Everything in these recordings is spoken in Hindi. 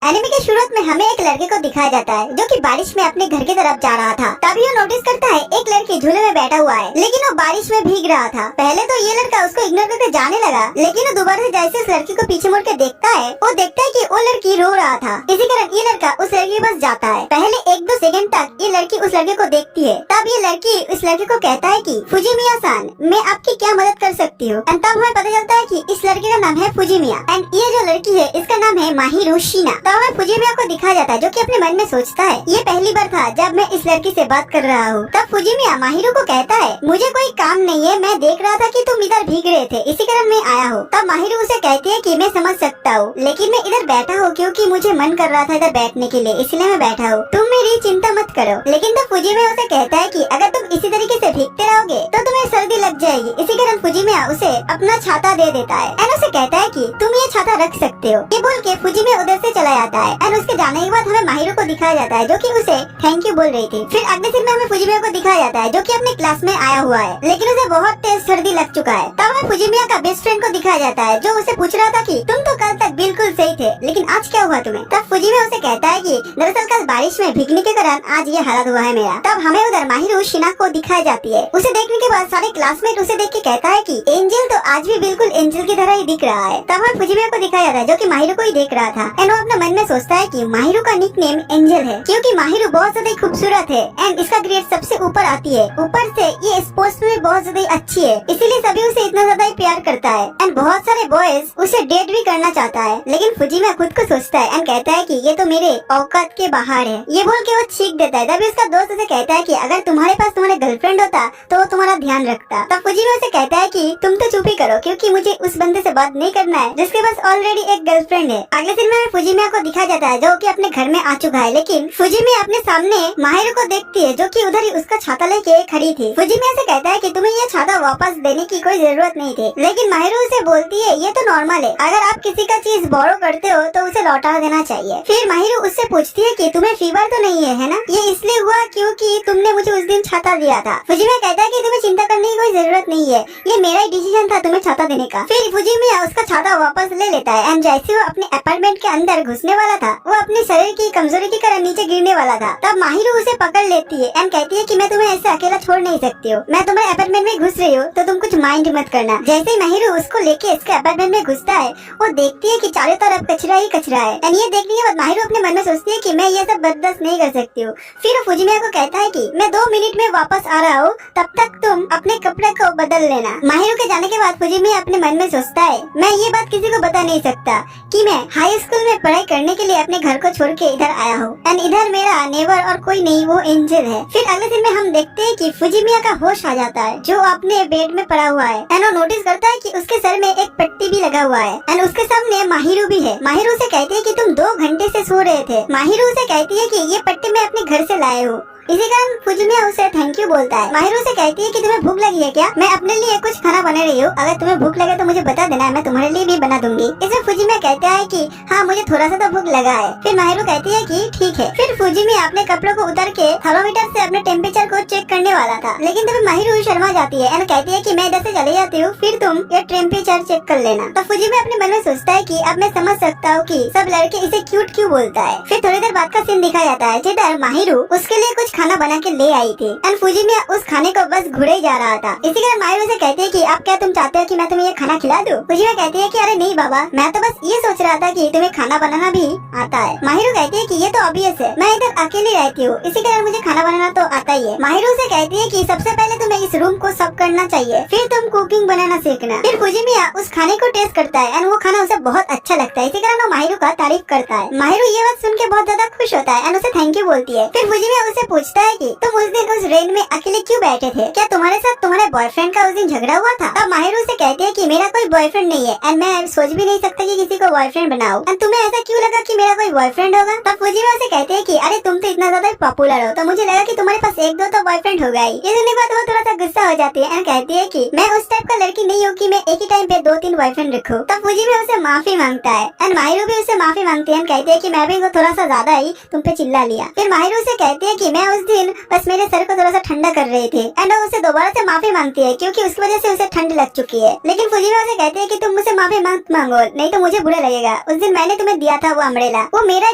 एनिमे के शुरुआत में हमें एक लड़के को दिखाया जाता है जो कि बारिश में अपने घर की तरफ जा रहा था। तभी वो नोटिस करता है एक लड़की झूले में बैठा हुआ है, लेकिन वो बारिश में भीग रहा था। पहले तो ये लड़का उसको इग्नोर करके जाने लगा, लेकिन वो दोबारा से जैसे उस लड़की को पीछे मुड़ के देखता है, वो देखता है कि वो लड़की रो रहा था। इसी कारण ये लड़का उस लड़की के पास जाता है। पहले 1-2 सेकंड तक ये लड़की उस लड़के को देखती है। तब ये लड़की उस लड़के को कहता है कि फुजिमिया-सान, मैं आपकी क्या मदद कर सकती हूँ। एंड तब हमें पता चलता है कि इस लड़के का नाम है फुजिमिया एंड ये जो लड़की है इसका नाम है माहिरो शिना। तब हमें फुजिमिया को दिखाया जाता है जो कि अपने मन में सोचता है ये पहली बार था जब मैं इस लड़की से बात कर रहा हूँ। तब फुजिमिया माहिरो को कहता है मुझे कोई काम नहीं है, मैं देख रहा था कि तुम इधर भीग रहे थे, इसी कारण मैं आया हूँ। तब माहिरो उसे कहती है कि मैं समझ सकता हूँ, लेकिन मैं इधर बैठा हूँ क्योंकि मुझे मन कर रहा था इधर बैठने के लिए, इसलिए मैं बैठा हूँ, तुम मेरी चिंता मत करो। लेकिन तब फुजिमिया उसे कहता है कि अगर तुम इसी तरीके से भीगते रहोगे तो तुम्हें सर्दी लग जाएगी। इसी कारण फुजिमिया उसे अपना छाता दे देता है एंड उसे कहता है कि तुम ये छाता रख सकते हो। ये बोल के फुजिमिया उधर से चला जाता है एंड उसके जाने के बाद हमें माहिरो को दिखाया जाता है जो कि उसे थैंक यू बोल रही थी। फिर अगले सीन में हमें फुजिमिया को दिखाया जाता है जो कि अपने क्लास में आया हुआ है, लेकिन उसे बहुत तेज सर्दी लग चुका है। तब हमें फुजिमिया का बेस्ट फ्रेंड को दिखाया जाता है जो उसे पूछ रहा था कि तुम तो कल तक बिल्कुल सही थे, लेकिन आज क्या हुआ तुम्हें। तब फुजिमिया उसे कहता है कि दरअसल कल बारिश में भीगने के कारण आज ये हालत हुआ है मेरा। तब हमें उधर माहिरो शिना को दिखाई जाती है। उसे देखने के बाद सारे क्लासमेट उसे देख के कहता है कि एंजल तो आज भी बिल्कुल एंजल की तरह ही दिख रहा है। तब हमें फुजिमिया को दिखाया जाता है जो कि माहिरो को ही देख रहा था एंड वो अपने मन में सोचता है कि माहिरो का निकनेम एंजल है क्योंकि माहिरो बहुत ज्यादा खूबसूरत है एंड इसका ग्रेड सबसे ऊपर आती है। ऊपर से ये स्पोर्ट्स में बहुत ज्यादा अच्छी है, इसीलिए सभी उसे इतना ज्यादा ही प्यार करता है एंड बहुत सारे बॉयज उसे डेट भी करना चाहता है। लेकिन फुजिमिया खुद को सोचता है एंड कहता है कि ये तो मेरे औकात के बाहर है। ये बोल के वो चीख देता है। तभी उसका दोस्त उसे कहता है कि अगर तुम्हारे पास तुम्हारे गर्लफ्रेंड होता तो वो तुम्हारा ध्यान रखता। तब फुजिमिया उसे कहता है कि तुम तो चुप ही करो क्योंकि मुझे उस बंदे से बात नहीं करना है जिसके पास ऑलरेडी एक गर्लफ्रेंड है। अगले दिन में फुजिमिया को दिखाया जाता है जो कि अपने घर में आ चुका है, लेकिन फुजिमिया अपने सामने माहिरो को देखती है जो कि उधर ही उसका छाता लेके खड़ी थी। फुजिमिया से कहता है कि तुम्हें ये छाता वापस देने की कोई जरूरत नहीं थी, लेकिन माहिरो उसे बोलती है ये तो नॉर्मल है, अगर आप किसी का चीज बोरो करते हो तो उसे लौटा देना चाहिए। फिर माहिरो उससे पूछती है कि तुम्हें फीवर तो नहीं है ना, ये इसलिए हुआ क्योंकि तुमने मुझे उस दिन छाता दिया था। फुजिमिया कहता है कि तुम्हें चिंता करने की कोई जरूरत नहीं है, ये मेरा ही डिसीजन था तुम्हें छाता देने का। फिर फुजिमिया उसका छाता वापस ले लेता है एंड जैसे वो अपने अपार्टमेंट के अंदर घुसने वाला था वो अपने शरीर की कमजोरी के कारण नीचे गिरने वाला था। तब माहिरो उसे पकड़ लेती है एंड कहती है कि मैं तुम्हें ऐसे अकेला छोड़ नहीं सकती हूँ, मैं तुम्हारे अपार्टमेंट में घुस रही हूँ तो तुम कुछ माइंड मत करना। जैसे ही माहिरो उसको लेके इसके अपार्टमेंट में घुसता है वो देखती है कि चारों तरफ कचरा ही कचरा है एंड ये देखने के बाद माहिरो अपने मन में सोचती है कि मैं ये सब बर्दाश्त नहीं कर सकती हूँ। फिर वो फुजिमिया को कहता है कि मैं 2 मिनट में वापस आ रहा हूँ, तब तक तुम अपने कपड़े को बदल लेना। माहिरो के जाने के बाद फुजिमिया अपने मन में सोचता है मैं ये बात किसी को बता नहीं सकता कि मैं हाई स्कूल में पढ़ाई करने के लिए अपने घर को छोड़ के इधर आया हूँ एंड इधर मेरा नेबर और कोई नहीं वो एंजल है। फिर अगले दिन में हम देखते हैं कि फुजिमिया का होश आ जाता है जो अपने बेड में पड़ा हुआ है एंड वो नोटिस करता है कि उसके सर में एक पट्टी भी लगा हुआ है एंड उसके सामने माहिरो भी है। माहिरो से कहती है कि तुम 2 घंटे से सो रहे थे। माहिरो से कहती है कि ये पट्टी मैं अपने घर से लाए हूँ। इसी कारण फुजिमिया उसे थैंक यू बोलता है। माहिरो से कहती है कि तुम्हें भूख लगी है क्या, मैं अपने लिए कुछ खाना बना रही हूँ, अगर तुम्हें भूख लगे तो मुझे बता देना, मैं तुम्हारे लिए भी बना दूंगी। इसमें फुजिमिया कहता है कि हाँ मुझे थोड़ा सा तो भूख लगा है। फिर माहिरो कहती है कि ठीक है। फिर फुजिमिया अपने कपड़ों को उतार के थर्मोमीटर से अपने टेम्परेचर को चेक करने वाला था, लेकिन तभी माहिरो शर्मा जाती है एंड कहती है कि मैं इधर से चली जाती हूँ, फिर तुम ये टेम्परेचर चेक कर लेना। तो फुजिमिया अपने मन में सोचता है कि अब मैं समझ सकता हूँ कि सब लड़के इसे क्यूट क्यों बोलता है। फिर थोड़ी देर बाद का सीन दिखाया जाता है जिधर माहिरो उसके लिए कुछ खाना बना के ले आई थी एंड फुजिमिया उस खाने को बस घुरे ही जा रहा था। इसी कारण माहिरो से कहती है कि आप क्या तुम चाहते हो कि मैं तुम्हें ये खाना खिला दूं? फुजिमिया कहती है कि अरे नहीं बाबा, मैं तो बस ये सोच रहा था कि तुम्हें खाना बनाना भी आता है। माहिरो कहती है कि ये तो ऑब्वियस है, मैं इधर अकेली रहती हूँ, इसी कारण मुझे खाना बनाना तो आता ही है। माहिरो से कहती है कि सबसे पहले तुम्हें इस रूम को साफ करना चाहिए, फिर तुम कुकिंग बनाना सीखना। फिर फुजिमिया उस खाने को टेस्ट करता है एंड वो खाना उसे बहुत अच्छा लगता है, इसी कारण वो माहिरो का तारीफ करता है। माहिरो ये बात सुन के बहुत ज्यादा खुश होता है एंड उसे थैंक यू बोलती है। फिर फुजिमिया उसे पूछता है कि तुम उस दिन उस रेन में अकेले क्यों बैठे थे, क्या तुम्हारे साथ तुम्हारे बॉयफ्रेंड का उस दिन झगड़ा हुआ था? तब माहिरो से कहती है कि मेरा कोई बॉयफ्रेंड नहीं है एंड मैं सोच भी नहीं सकता कि किसी को बॉयफ्रेंड बनाऊं, एंड तुम्हें ऐसा क्यों लगा कि मेरा कोई बॉयफ्रेंड होगा? तब फुजिमिया से कहते हैं कि अरे तुम तो इतना ज्यादा पॉपुलर हो तो मुझे लगा कि तुम्हारे पास 1-2 तो बॉयफ्रेंड होगा ही। ये सुनने के बाद वो थोड़ा सा गुस्सा हो जाती है एंड कहती है कि मैं उस टाइप का लड़की नहीं हूँ कि मैं एक ही टाइम पे 2-3 बॉयफ्रेंड रखूं। तब फुजिमिया उसे माफी मांगता है एंड माहिरो भी उसे माफी मांगती है एंड कहती है कि मैं भी थोड़ा सा ज्यादा ही तुम पे चिल्ला लिया। फिर माहिरो से कहती है कि मैं उस दिन बस मेरे सर को थोड़ा सा ठंडा कर रही थी एंड वो उसे दोबारा से माफी मांगती है क्योंकि उसकी वजह से उसे ठंड लग चुकी है। लेकिन फुजिमिया से कहती है कि तुम मुझसे माफी मत मांगो नहीं तो मुझे बुरा लगेगा, उस दिन मैंने तुम्हें दिया था वो अम्ब्रेला मिला वो मेरा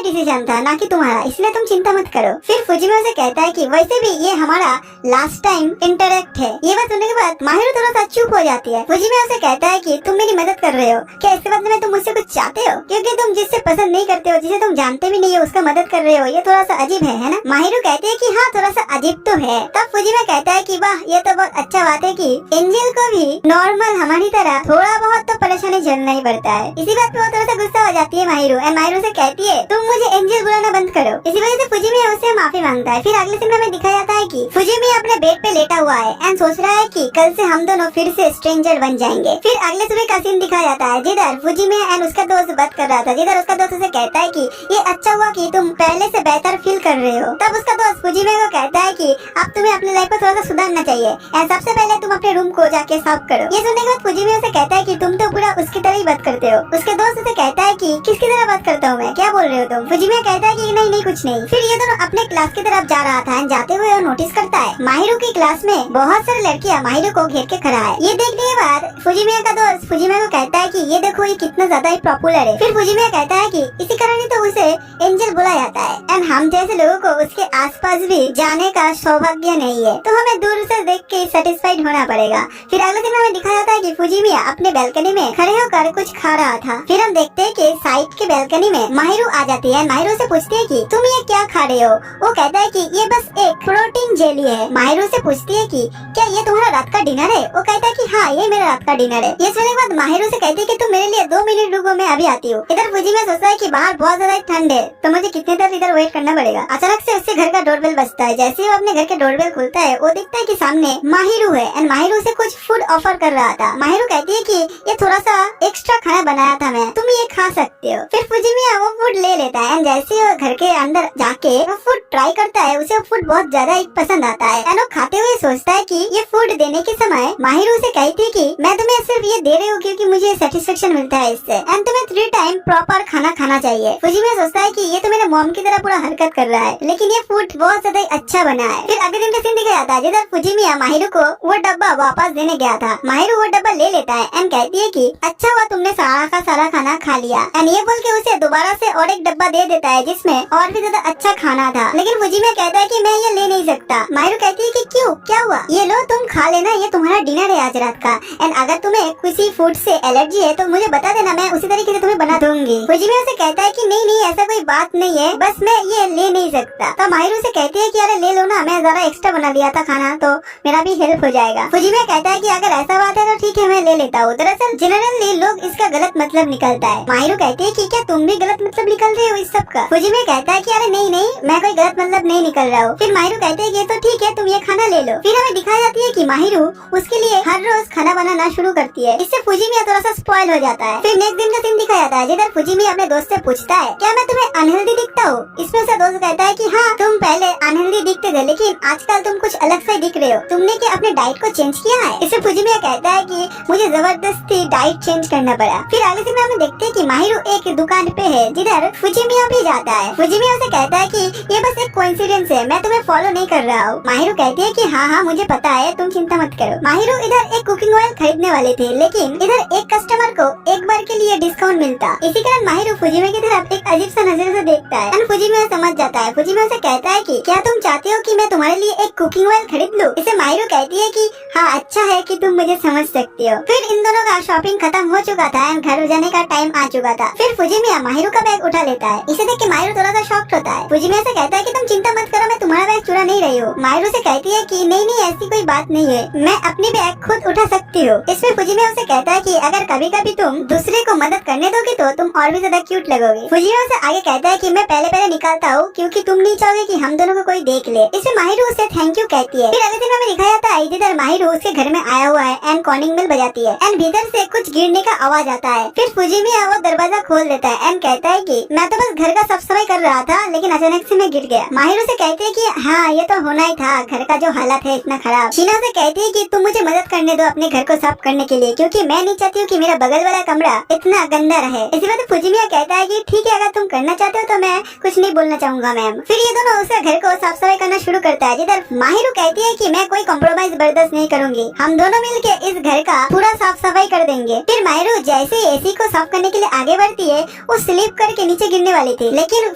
डिसीजन था ना कि तुम्हारा, इसलिए तुम चिंता मत करो। फिर फुजिमिया उसे कहता है कि वैसे भी ये हमारा लास्ट टाइम इंटरेक्ट है। ये बात सुनने के बाद माहिरो थोड़ा सा चुप हो जाती है। फुजिमिया उसे कहता है कि तुम मेरी मदद कर रहे हो, क्या इसके बदले में तुम मुझसे कुछ चाहते हो? क्योंकि तुम जिससे पसंद नहीं करते हो, जिसे तुम जानते भी नहीं हो, उसका मदद कर रहे हो, ये थोड़ा सा अजीब है ना? माहिरो कहते हैं कि हाँ थोड़ा सा अजीब तो है। तब फुजिमिया कहता है कि वाह ये तो बहुत अच्छा बात है कि एंजल को भी नॉर्मल हमारी तरह थोड़ा बहुत तो परेशानी झेलना ही पड़ता है। इसी बात पे वो थोड़ा सा गुस्सा हो जाती है माहिरो, एंड माहिरो से कहती है तुम मुझे एंजल बुलाना बंद करो। इसी वजह से फुजिमिया उससे माफी मांगता है। फिर अगले सीन में दिखाया जाता है कि फुजिमिया अपने बेड पे लेटा हुआ है एंड सोच रहा है कि कल से हम दोनों फिर से स्ट्रेंजर बन जाएंगे। फिर अगले सुबह का सीन दिखाया जाता है जिधर फुजिमिया एंड उसका दोस्त बात कर रहा था, जिधर उसका दोस्त उसे कहता है कि ये अच्छा हुआ कि तुम पहले से बेहतर फील कर रहे हो। तब उसका दोस्त फुजिमिया को कहता है कि अब तुम्हें अपनी लाइफ को थोड़ा सा सुधारना चाहिए एंड सबसे पहले तुम अपने रूम को जाके साफ करो। ये सुनने के बाद फुजिमिया से कहता है कि तुम तो पूरा उसकी तरह ही बात करते हो। उसके दोस्त उसे कहता है कि किसकी तरह बात करता हूँ मैं, क्या बोल रहे हो तुम? फुजिमिया कहता है कि नहीं नहीं कुछ नहीं। फिर ये दोनों अपने क्लास की तरफ जा रहा था एंड जाते हुए वो नोटिस करता है माहिरो की क्लास में बहुत सारी लड़कियां माहिरो को घेर के खड़ा है। ये देखने के बाद फुजिमिया का दोस्त फुजिमिया को कहता है कि ये देखो ये कितना ज्यादा ही पॉपुलर है। फिर फुजिमिया कहता है कि इसी कारण ही तो उसे एंजल बोला जाता है एंड हम जैसे लोगों को उसके आसपास भी जाने का सौभाग्य नहीं है, तो हमें दूर से देख के सेटिस्फाइड होना पड़ेगा। फिर अगले दिन हमें दिखाया जाता है कि फुजिमिया अपने बैल्कनी में खड़े होकर कुछ खा रहा था। फिर हम देखते हैं कि साइड के बैल्कनी में माहिरो आ जाती है। माहिरो से पूछती है कि तुम ये क्या खा रहे हो? वो कहता है कि ये बस एक प्रोटीन जेली है। माहिरो से पूछती है कि क्या ये तुम्हारा रात का डिनर है? वो कहता है कि हाँ ये मेरा रात का डिनर है। ये सुनने के बाद माहिरो से कहती है कि तुम मेरे लिए 2 मिनट रुको, मैं अभी आती हूँ। इधर फुजिमिया सोचता है कि बाहर बहुत ज्यादा ठंड है तो मुझे कितने देर इधर वेट करना पड़ेगा। अचानक से उससे घर का डोरबेल बजता है। जैसे ही वो अपने घर के डोरबेल खुलता है वो दिखता है कि सामने माहिरो है एंड माहिरो से कुछ फूड ऑफर कर रहा था। माहिरो कहती है कि ये थोड़ा सा एक्स्ट्रा खाना बनाया था मैं, तुम ये खा सकते हो। फिर फुजिमिया वो फूड ले लेता है एंड जैसे वो घर के अंदर जाके वो फूड ट्राई करता है उसे वो फूड बहुत ज्यादा ही पसंद आता है एंड वो खाते हुए सोचता है कि ये फूड देने के समय माहिरो से कहती है कि मैं तुम्हें सिर्फ ये दे रही हूँ क्योंकि मुझे सेटिस्फेक्शन मिलता है इससे एंड तुम्हें 3 टाइम प्रॉपर खाना खाना चाहिए। फुजिमिया सोचता है कि ये तो मेरे मॉम की तरह पूरा हरकत कर रहा है, लेकिन ये फूड बहुत ज्यादा अच्छा बना है। फिर अगले दिन का सीन दिखाया जाता है जिधर फुजिमिया माहिरो को वो डब्बा वापस देने गया था। माहिरो वो डब्बा ले लेता है एंड कहती है कि अच्छा हुआ तुमने सारा का सारा खाना खा लिया एंड ये बोल के उसे दोबारा से और एक डब्बा दे देता है जिसमें और भी ज्यादा अच्छा खाना था। लेकिन फुजिमिया कहता है कि मैं ये ले नहीं सकता। माहिरो कहती है कि क्यों, क्या हुआ? ये लो तुम खा लेना, ये तुम्हारा डिनर है आज रात का एंड अगर तुम्हें किसी फूड से एलर्जी है तो मुझे बता देना, मैं उसी तरीके से तुम्हें बना दूंगी। फुजिमिया से कहता है कि नहीं नहीं ऐसा कोई बात नहीं है, बस मैं ये ले नहीं सकता। तो माहिरो से कहती है कि अरे ले लो ना, मैं जरा एक्स्ट्रा बना लिया था खाना तो मेरा भी हेल्प हो जाएगा। फुजिमिया कहता है कि अगर ऐसा बात है तो ठीक है मैं ले लेता हूँ। दरअसल जनरली लोग इसका गलत मतलब निकलता है। माहिरो कहती है कि क्या तुम भी गलत मतलब निकल रहे हो इस सब का? फुजिमिया कहता है कि अरे नहीं नहीं मैं कोई गलत मतलब नहीं निकल रहा हूँ। फिर माहिरो कहते हैं कि ये तो ठीक है तुम ये खाना ले लो। फिर हमें दिखाई जाती है कि माहिरो उसके लिए हर रोज खाना बनाना शुरू करती है। इससे फुजिमिया थोड़ा सा स्पॉइल हो जाता है। फिर नेक्स्ट दिन का सीन दिखाया जाता है जिधर फुजिमिया अपने दोस्त से पूछता है क्या मैं तुम्हें अनहेल्दी दिखता हूँ? इसमें उसका दोस्त कहता है कि हाँ तुम पहले अनहेल्दी दिखते थे लेकिन आजकल तुम कुछ अलग से दिख रहे हो, तुमने क्या अपने डाइट को चेंज किया है? इससे फुजिमिया कहता है कि मुझे जबरदस्ती डाइट चेंज करना पड़ा। फिर आगे से हमें देखते हैं कि माहिरो एक दुकान पे है जिधर फुजिमिया भी जाता है। फुजिमिया उसे कहता है कि ये बस एक कोइंसिडेंस है, मैं तुम्हें फॉलो नहीं कर रहा हूँ। माहिरो कहती है कि हाँ हाँ मुझे पता है, तुम चिंता मत करो। माहिरो इधर एक कुकिंग ऑयल खरीदने वाले थे लेकिन इधर एक कस्टमर को एक बार के लिए डिस्काउंट मिलता। इसी कारण माहिरो फुजिमिया की तरफ एक अजीब सा नजर से देखता है और फुजिमिया समझ जाता है। फुजिमिया से कहता है कि क्या तुम चाहते हो कि मैं तुम्हारे लिए एक कुकिंग ऑयल खरीद लूं? इसे माहिरो कहती है कि हाँ अच्छा है कि तुम मुझे समझ सकती हो। फिर इन दोनों का शॉपिंग खत्म हो चुका था और घर जाने का टाइम आ चुका था। फिर फुजिमिया माहिरो का बैग उठा लेता है। इसे देख के माहिरो थोड़ा सा शॉक्ड होता है। फुजिमिया से कहता है कि तुम चिंता मत करो, मैं तुम्हारा बैग चुरा नहीं रही हूँ। माहिरो से कहती है कि नहीं नहीं ऐसी कोई बात नहीं है, मैं अपनी बैग खुद उठा सकती हूँ। इसमें फुजिमिया उसे कहता है कि अगर कभी कभी तुम दूसरे को मदद करने दोगे तो तुम और भी ज्यादा क्यूट लगोगे। फुजिमिया उसे आगे कहता है कि मैं पहले पहले निकालता हूँ क्योंकि तुम नहीं चाहोगे कि हम दोनों को कोई देख ले। इसमें माहिरो उसे थैंक यू कहती है। फिर अगले दिन हमें दिखाया जाता है जिधर माहिरो उसके घर में आया हुआ है एंड कॉलिंग बेल बजाती है एंड भीतर से कुछ गिरने का आवाज आता है। फिर फुजिमिया वो दरवाजा खोल देता है एंड कहता है कि मैं तो बस घर का साफ सफाई कर रहा था लेकिन अचानक से मैं गिर गया। माहिरो से कहते हैं कि हाँ ये तो होना ही था, घर का जो हालत है इतना खराब। शीना से कहती है कि तुम मुझे मदद करने दो अपने घर को साफ करने के लिए क्योंकि मैं नहीं चाहती हूँ कि मेरा बगल वाला कमरा इतना गंदा रहे। इसी बात फुजिमिया कहता है कि ठीक है अगर तुम तुम करना चाहते हो तो मैं कुछ नहीं बोलना चाहूंगा मैम। फिर ये दोनों उसका घर को साफ सफाई करना शुरू करता है, जिधर माहिरू कहती है कि मैं कोई कॉम्प्रोमाइज बर्दाश्त नहीं करूंगी, हम दोनों मिलके इस घर का पूरा साफ सफाई कर देंगे। फिर माहिरू जैसे ही एसी को साफ करने के लिए आगे बढ़ती है, वो स्लिप करके नीचे गिरने वाली थी, लेकिन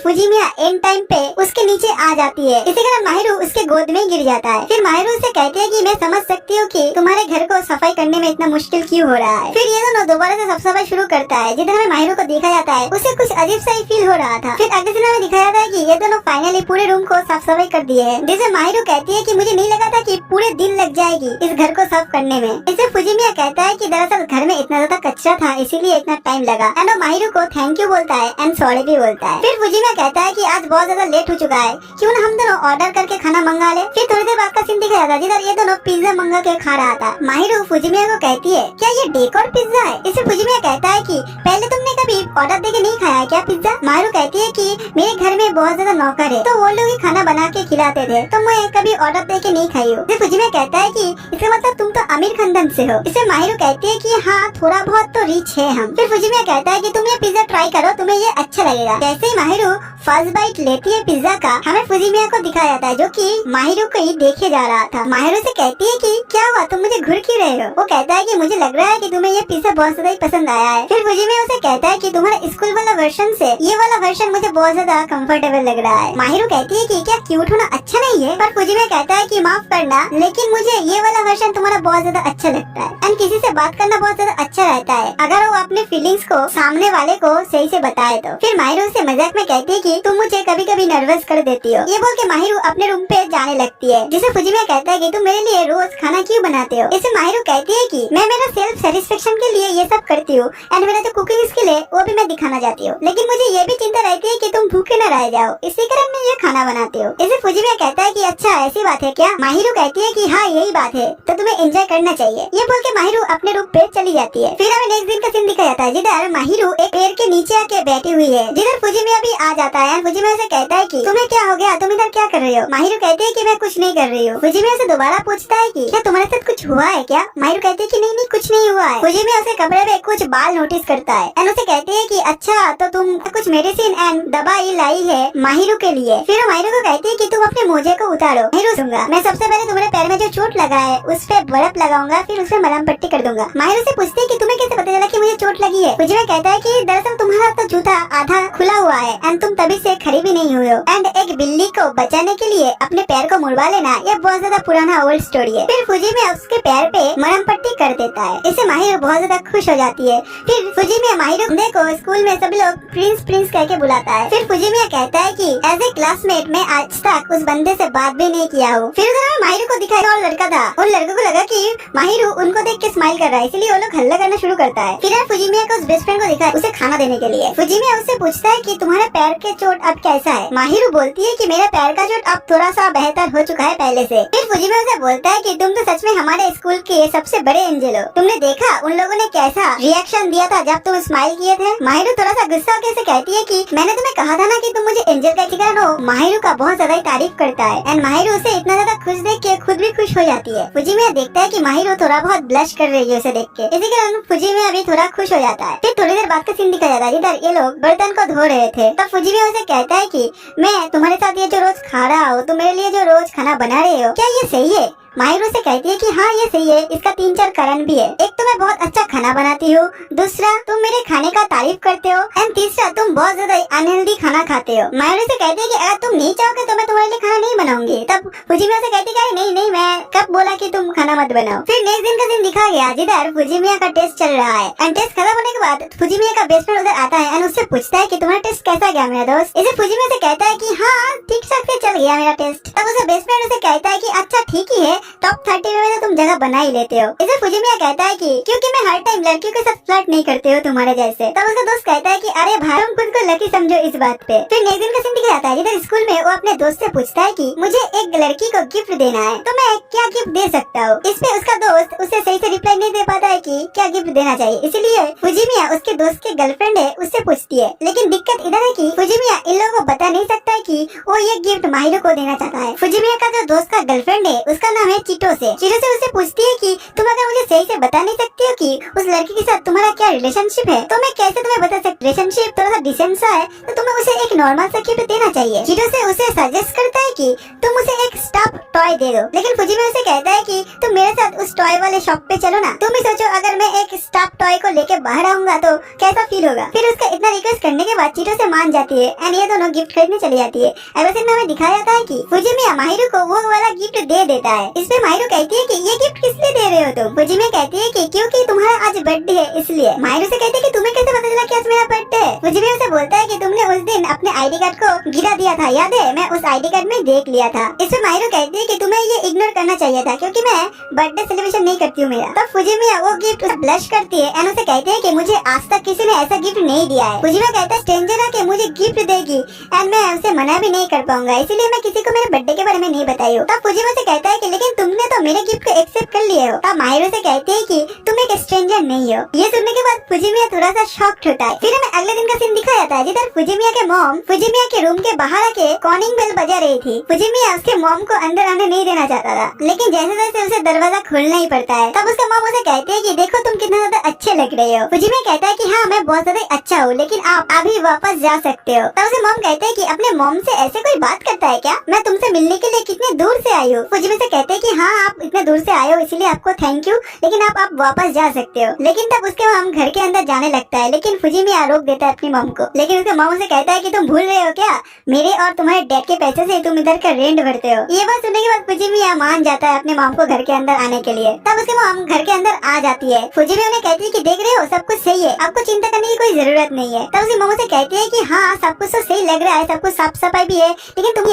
फुजिमिया एंड टाइम पे उसके नीचे आ जाती है। इसी कारण माहिरू उसके गोद में गिर जाता है। फिर माहिरू से कहती है कि मैं समझ सकती हूँ कि तुम्हारे घर को सफाई करने में इतना मुश्किल क्यों हो रहा है। फिर ये दोनों दोबारा से साफ सफाई शुरू करता है, जिधर हमें माहिरू को देखा जाता है उसे कुछ अजीब सा ही फील हो रहा था। फिर अगले दिन हमें दिखाया जाता है कि ये दोनों फाइनली पूरे रूम को साफ सफाई कर दिए है, जिसे माहिरू कहती है कि मुझे नहीं लगा था कि पूरे दिन लग जाएगी इस घर को साफ करने में। इसे फुजिमिया कहता है कि दरअसल घर में इतना ज्यादा कचरा था इसीलिए इतना टाइम लगा, एंड वो माहिरू को थैंक यू बोलता है एंड सॉरी भी बोलता है। फिर फुजिमिया कहता है कि आज बहुत ज्यादा लेट हो चुका है, क्यों ना हम दोनों ऑर्डर करके खाना मंगा ले। फिर थोड़ी देर बाद का सीन दिखाया जाता है, जिधर ये दोनों पिज्जा मंगा के खा रहा था। माहिरू फुजिमिया को कहती है क्या ये डेकोर पिज्जा है। इसे फुजिमिया कहता है कि पहले तुमने कभी ऑर्डर देके नहीं खाया क्या पिज्जा। माहिरू कहती है कि मेरे घर में बहुत ज्यादा नौकर है, तो वो लोग ही खाना बना के खिलाते थे, तो मैं कभी ऑर्डर देके नहीं खाई हूँ। फुजिमिया कहता है कि इसका मतलब तुम तो अमीर खानदान से हो। इसे माहिरू कहती है कि हाँ थोड़ा बहुत तो रिच है हम। फिर फुजिमिया कहता है कि तुम ये पिज्जा ट्राई करो, तुम्हें ये अच्छा लगेगा। जैसे ही माहिरू फर्स्ट बाइट लेती है पिज्जा का, हमें फुजिमिया को दिखाया जाता है जो कि माहिरू को ही देखे जा रहा था। माहिरू से कहती है कि क्या हुआ, तुम मुझे घूर क्यों रहे हो। वो कहता है कि मुझे लग रहा है कि तुम्हें ये पिज्जा बहुत ज्यादा ही पसंद आया है। फिर फुजिमिया उसे कहता है कि तुम्हारे स्कूल वाला वर्जन से ये वाला वर्जन मुझे बहुत ज्यादा कंफर्टेबल लग रहा है। माहिरू कहती है कि क्या क्यूट होना अच्छा नहीं है, पर फुजिमिया कहता है कि माफ करना, लेकिन मुझे ये वाला वर्जन तुम्हारा बहुत ज्यादा अच्छा लगता है, एंड किसी से बात करना बहुत ज्यादा अच्छा रहता है अगर वो अपने फीलिंग्स को सामने वाले को सही से बताए तो। फिर माहिरू से मजाक में कहती है कि तुम मुझे कभी कभी नर्वस कर देती हो। ये बोल के माहिरू अपने रूम पे जाने लगती है, जिसे फुजिमिया कहता है कि तुम मेरे लिए रोज खाना क्यों बनाते हो। इसे माहिरू कहती है कि मैं मेरा सेल्फ सेटिस्फेक्शन के लिए ये सब करती हूँ, एंड मेरा जो कुकिंग स्किल है वो भी मैं दिखाना चाहती हूँ, लेकिन मुझे ये भी चिंता रहती है कि तुम भूखे न रह जाओ, इसी कारण मैं ये खाना बनाती हूँ। इसे फुजिमिया कहता है कि अच्छा ऐसी बात है क्या। माहिरू कहती है कि हाँ यही बात है, तो तुम्हें एंजॉय करना चाहिए। ये बोल के माहिरू अपने रूम पे चली जाती है। फिर हमें नेक्स्ट दिन का सीन दिखाया जाता है, जिधर माहिरू एक पेड़ के नीचे आके बैठी हुई है, जिधर फुजिमिया भी आ जाता है। फुजिमिया से कहता है कि तुम्हें क्या हो गया, तुम इधर क्या कर रही हो। माहिरू कहती है कि मैं कुछ नहीं कर रही हूँ। फुजिमिया से दोबारा पूछता है कि क्या तुम्हारे साथ कुछ हुआ है क्या। माहिरू कहती है कि नहीं नहीं कुछ नहीं हुआ है। फुजिमिया उसे कमरे में कुछ बाल नोटिस करता है एंड उसे कहती है कि अच्छा तो तुम कुछ मेडिसिन एंड दवाई लाई है माहिरू के लिए। फिर माहिरू को कहती है कि तुम अपने मोजे को उतारो। माहिरू दूंगा, मैं सबसे पहले तुम्हारे पैर में जो चोट लगा है उस पे बर्फ लगाऊंगा, फिर उसमें मलहम पट्टी कर दूंगा। माहिरू से पूछती है कि तुम्हें कैसे पता चला कि मुझे चोट लगी है। फुजिमिया कहता है कि दरअसल तुम्हारा तो जूता आधा खुला हुआ है एंड तुम तभी से खड़ी भी नहीं हुई हो, एंड एक बिल्ली को बचाने के लिए अपने पैर को मुड़वा लेना यह बहुत ज्यादा पुराना ओल्ड स्टोरी है। फिर फुजिमिया उसके पैर पे मलहम पट्टी कर देता है। इससे माहिरू बहुत ज्यादा खुश हो जाती है। फिर फुजिमिया माहिरू को स्कूल में सभी लोग प्रिंस प्रिंस कह के बुलाता है। फिर फुजिमिया कहता है कि एज ए क्लासमेट मैं आज तक उस बंदे से बात भी नहीं किया हूँ। फिर उधर माहिरू को दिखाया और लड़का था, उन लड़कों को लगा कि माहिरू उनको देख के स्माइल कर रहा है, इसलिए वो लोग हल्ला करना शुरू करता है। फिर फुजिमिया को उस बेस्ट फ्रेंड को दिखाया उसे खाना देने के लिए। फुजिमिया उससे पूछता है कि तुम्हारे पैर के चोट अब कैसा है। माहिरू बोलती है कि मेरा पैर का चोट अब थोड़ा सा बेहतर हो चुका है पहले से। फिर फुजिमिया उसे बोलता है कि तुम तो सच में हमारे स्कूल के सबसे बड़े एंजल हो, तुमने देखा उन लोगों ने कैसा रिएक्शन दिया था जब तुम स्माइल किए थे। माहिरू थोड़ा सा गुस्सा होकर से कहती है कि मैंने तुम्हें कहा था ना कि तुम मुझे एंजल का ठिकान हो। माहिरू का बहुत ज्यादा तारीफ करता है एंड माहिरू उसे इतना ज्यादा खुश देख के खुद भी खुश हो जाती है। फुजिमिया देखता है कि माहिरू थोड़ा बहुत ब्लश कर रही है उसे देख के, इसी कारण फुजिमिया भी थोड़ा खुश हो जाता है। फिर थोड़ी देर बाद का सीन दिखाया जाता है, जिधर ये लोग बर्तन को धो रहे थे। तब फुजिमिया उसे कहता है कि मैं तुम्हारे साथ ये जो रोज खा रहा हूँ, तुम मेरे लिए जो रोज खाना बना रहे हो, क्या ये सही है। माहिरू से कहती है कि हाँ ये सही है, इसका 3-4 कारण भी है। एक तो मैं बहुत अच्छा खाना बनाती हूँ, दूसरा तुम मेरे खाने का तारीफ करते हो, एंड तीसरा तुम बहुत ज्यादा अनहेल्दी खाना खाते हो। माहिरू से कहती है कि अगर तुम नहीं चाहोगे तो मैं तुम्हारे लिए खाना नहीं बनाऊंगी। तब फुजिमिया से कहती है नहीं नहीं मैं कब बोला कि तुम खाना मत बनाओ। फिर नेक्स्ट दिन का दिन दिखा गया, जिधर फुजिमिया का टेस्ट चल रहा है एंड टेस्ट खत्म होने के बाद फुजिमिया का बेस्ट फ्रेंड उधर आता है एंड उससे पूछता है कि तुम्हारा टेस्ट कैसा गया मेरा दोस्त। इसे फुजिमिया से कहता है कि हाँ ठीक ठाक से चल गया मेरा टेस्ट। तब उसे बेस्ट फ्रेंड उसे कहता है कि अच्छा ठीक ही है, टॉप 30 में तो तुम जगह बना ही लेते हो। इसे फुजिमिया कहता है कि क्योंकि मैं हर टाइम लड़कियों के साथ फ्लर्ट नहीं करते हो तुम्हारे जैसे। तब उसका दोस्त कहता है कि अरे भाई तुम खुद को लकी समझो इस बात पे। फिर नेक्स्ट दिन का सीन दिखाया जाता है, जिधर स्कूल में वो अपने दोस्त से पूछता है कि मुझे एक लड़की को गिफ्ट देना है, तो मैं क्या गिफ्ट दे सकता हूँ। इस पे उसका दोस्त उसे सही से रिप्लाई नहीं दे पाता है कि क्या गिफ्ट देना चाहिए। इसीलिए फुजिमिया उसके दोस्त के गर्लफ्रेंड है उससे पूछती है, लेकिन दिक्कत इधर है कि फुजिमिया इन लोगों को बता नहीं सकता है कि वो ये गिफ्ट माहिरू को देना चाहता है। फुजिमिया का जो दोस्त का गर्लफ्रेंड है उसका नाम नाम है चीटो से उसे पूछती है कि तुम अगर मुझे सही से बता नहीं सकती हो कि उस लड़की के साथ तुम्हारा क्या रिलेशनशिप है तो मैं कैसे तुम्हें बता सकती। रिलेशनशिप थोड़ा सा डिसेंट सा है तो तुम्हें उसे एक नॉर्मल सा गिफ्ट देना चाहिए। चीटो से उसे सजेस्ट करता है कि तुम उसे एक स्टफ टॉय दे दो, लेकिन फुजिमे उसे कहता है कि तुम मेरे साथ उस टॉय वाले शॉप पे चलो ना। तुम भी सोचो अगर मैं एक स्टफ टॉय को लेके बाहर आऊंगा तो कैसा फील होगा। फिर उसका इतना रिक्वेस्ट करने के बाद चीटो से मान जाती है एंड ये दोनों गिफ्ट खरीदने चली जाती है। एवर सीन में हमें दिखाया जाता है कि फुजिमे माहिरू को वो वाला गिफ्ट दे देता है। इस पे माहिरू कहती है कि ये गिफ्ट किस लिए दे रहे हो तुम। फुजिमे कहती है कि क्योंकि तुम्हारा आज बर्थडे है इसलिए। माहिरू से कहती है कि तुम्हें कैसे पता चला कि आज मेरा बर्थडे है। फुजिमे उसे बोलता है कि तुमने उस दिन अपने आईडी कार्ड को गिरा दिया था, याद है? मैं उस आईडी कार्ड में देख लिया था। इस पे माहिरू कहती है कि तुम्हें ये इग्नोर करना चाहिए था क्योंकि मैं बर्थडे सेलिब्रेशन नहीं करती हूँ मेरा। तब फुजिमे वो गिफ्ट ब्लश करती है एंड उसे कहते हैं कि मुझे आज तक किसी ने ऐसा गिफ्ट नहीं दिया है। फुजिमे कहता है स्ट्रेंजर आके मुझे गिफ्ट देगी एंड मैं उसे मना भी नहीं कर पाऊंगा, इसीलिए मैं किसी को मेरे बर्थडे के बारे में नहीं बताई हूँ। तब फुजिमे से कहता है कि लेकिन तुमने तो मेरे गिफ्ट को एक्सेप्ट कर लिए हो। तब माहिरू से कहती है कि तुम एक स्ट्रेंजर नहीं हो। ये सुनने के बाद फुजिमिया थोड़ा सा शॉक्ड होता है। फिर हमें अगले दिन का सीन दिखाया जाता है जिधर फुजिमिया के मॉम फुजिमिया के रूम के बाहर आके कॉलिंग बेल बजा रही थी। फुजिमिया उसके मॉम को अंदर आने नहीं देना चाहता था, लेकिन जैसे जैसे उसे दरवाजा खोलना ही पड़ता है। तब उसका मॉम उसे कहती है कि देखो तुम कितना ज्यादा अच्छे लग रहे हो। फुजिमिया कहता है कि हाँ मैं बहुत ज्यादा अच्छा हूँ, लेकिन आप अभी वापस जा सकते हो। तब उसे मॉम कहते हैं कि अपने मॉम से ऐसे कोई बात करता है क्या? मैं तुमसे मिलने के लिए कितने दूर से आई हूँ। फुजिमिया से कहते हैं कि हाँ आप इतने दूर से आए हो इसलिए आपको थैंक यू, लेकिन आप वापस जा सकते हो। लेकिन तब उसके मॉम घर के अंदर जाने लगता है, लेकिन फुजिमिया रोक देता है अपनी मॉम को। लेकिन उसके मॉम उसे कहता है कि तुम भूल रहे हो क्या, मेरे और तुम्हारे डैड के पैसे से तुम इधर का रेंट भरते हो। ये बात सुनने के बाद फुजिमिया मान जाता है अपने मॉम को घर के अंदर आने के लिए। तब उसके मॉम घर के अंदर आ जाती है। फुजिमिया उन्हें कहती है कि देख रहे हो सब कुछ सही है, आपको चिंता करने की कोई जरूरत नहीं है। तब उसकी मॉम उसे कहती है कि हाँ सब कुछ तो सही लग रहा है, सब कुछ साफ सफाई भी है,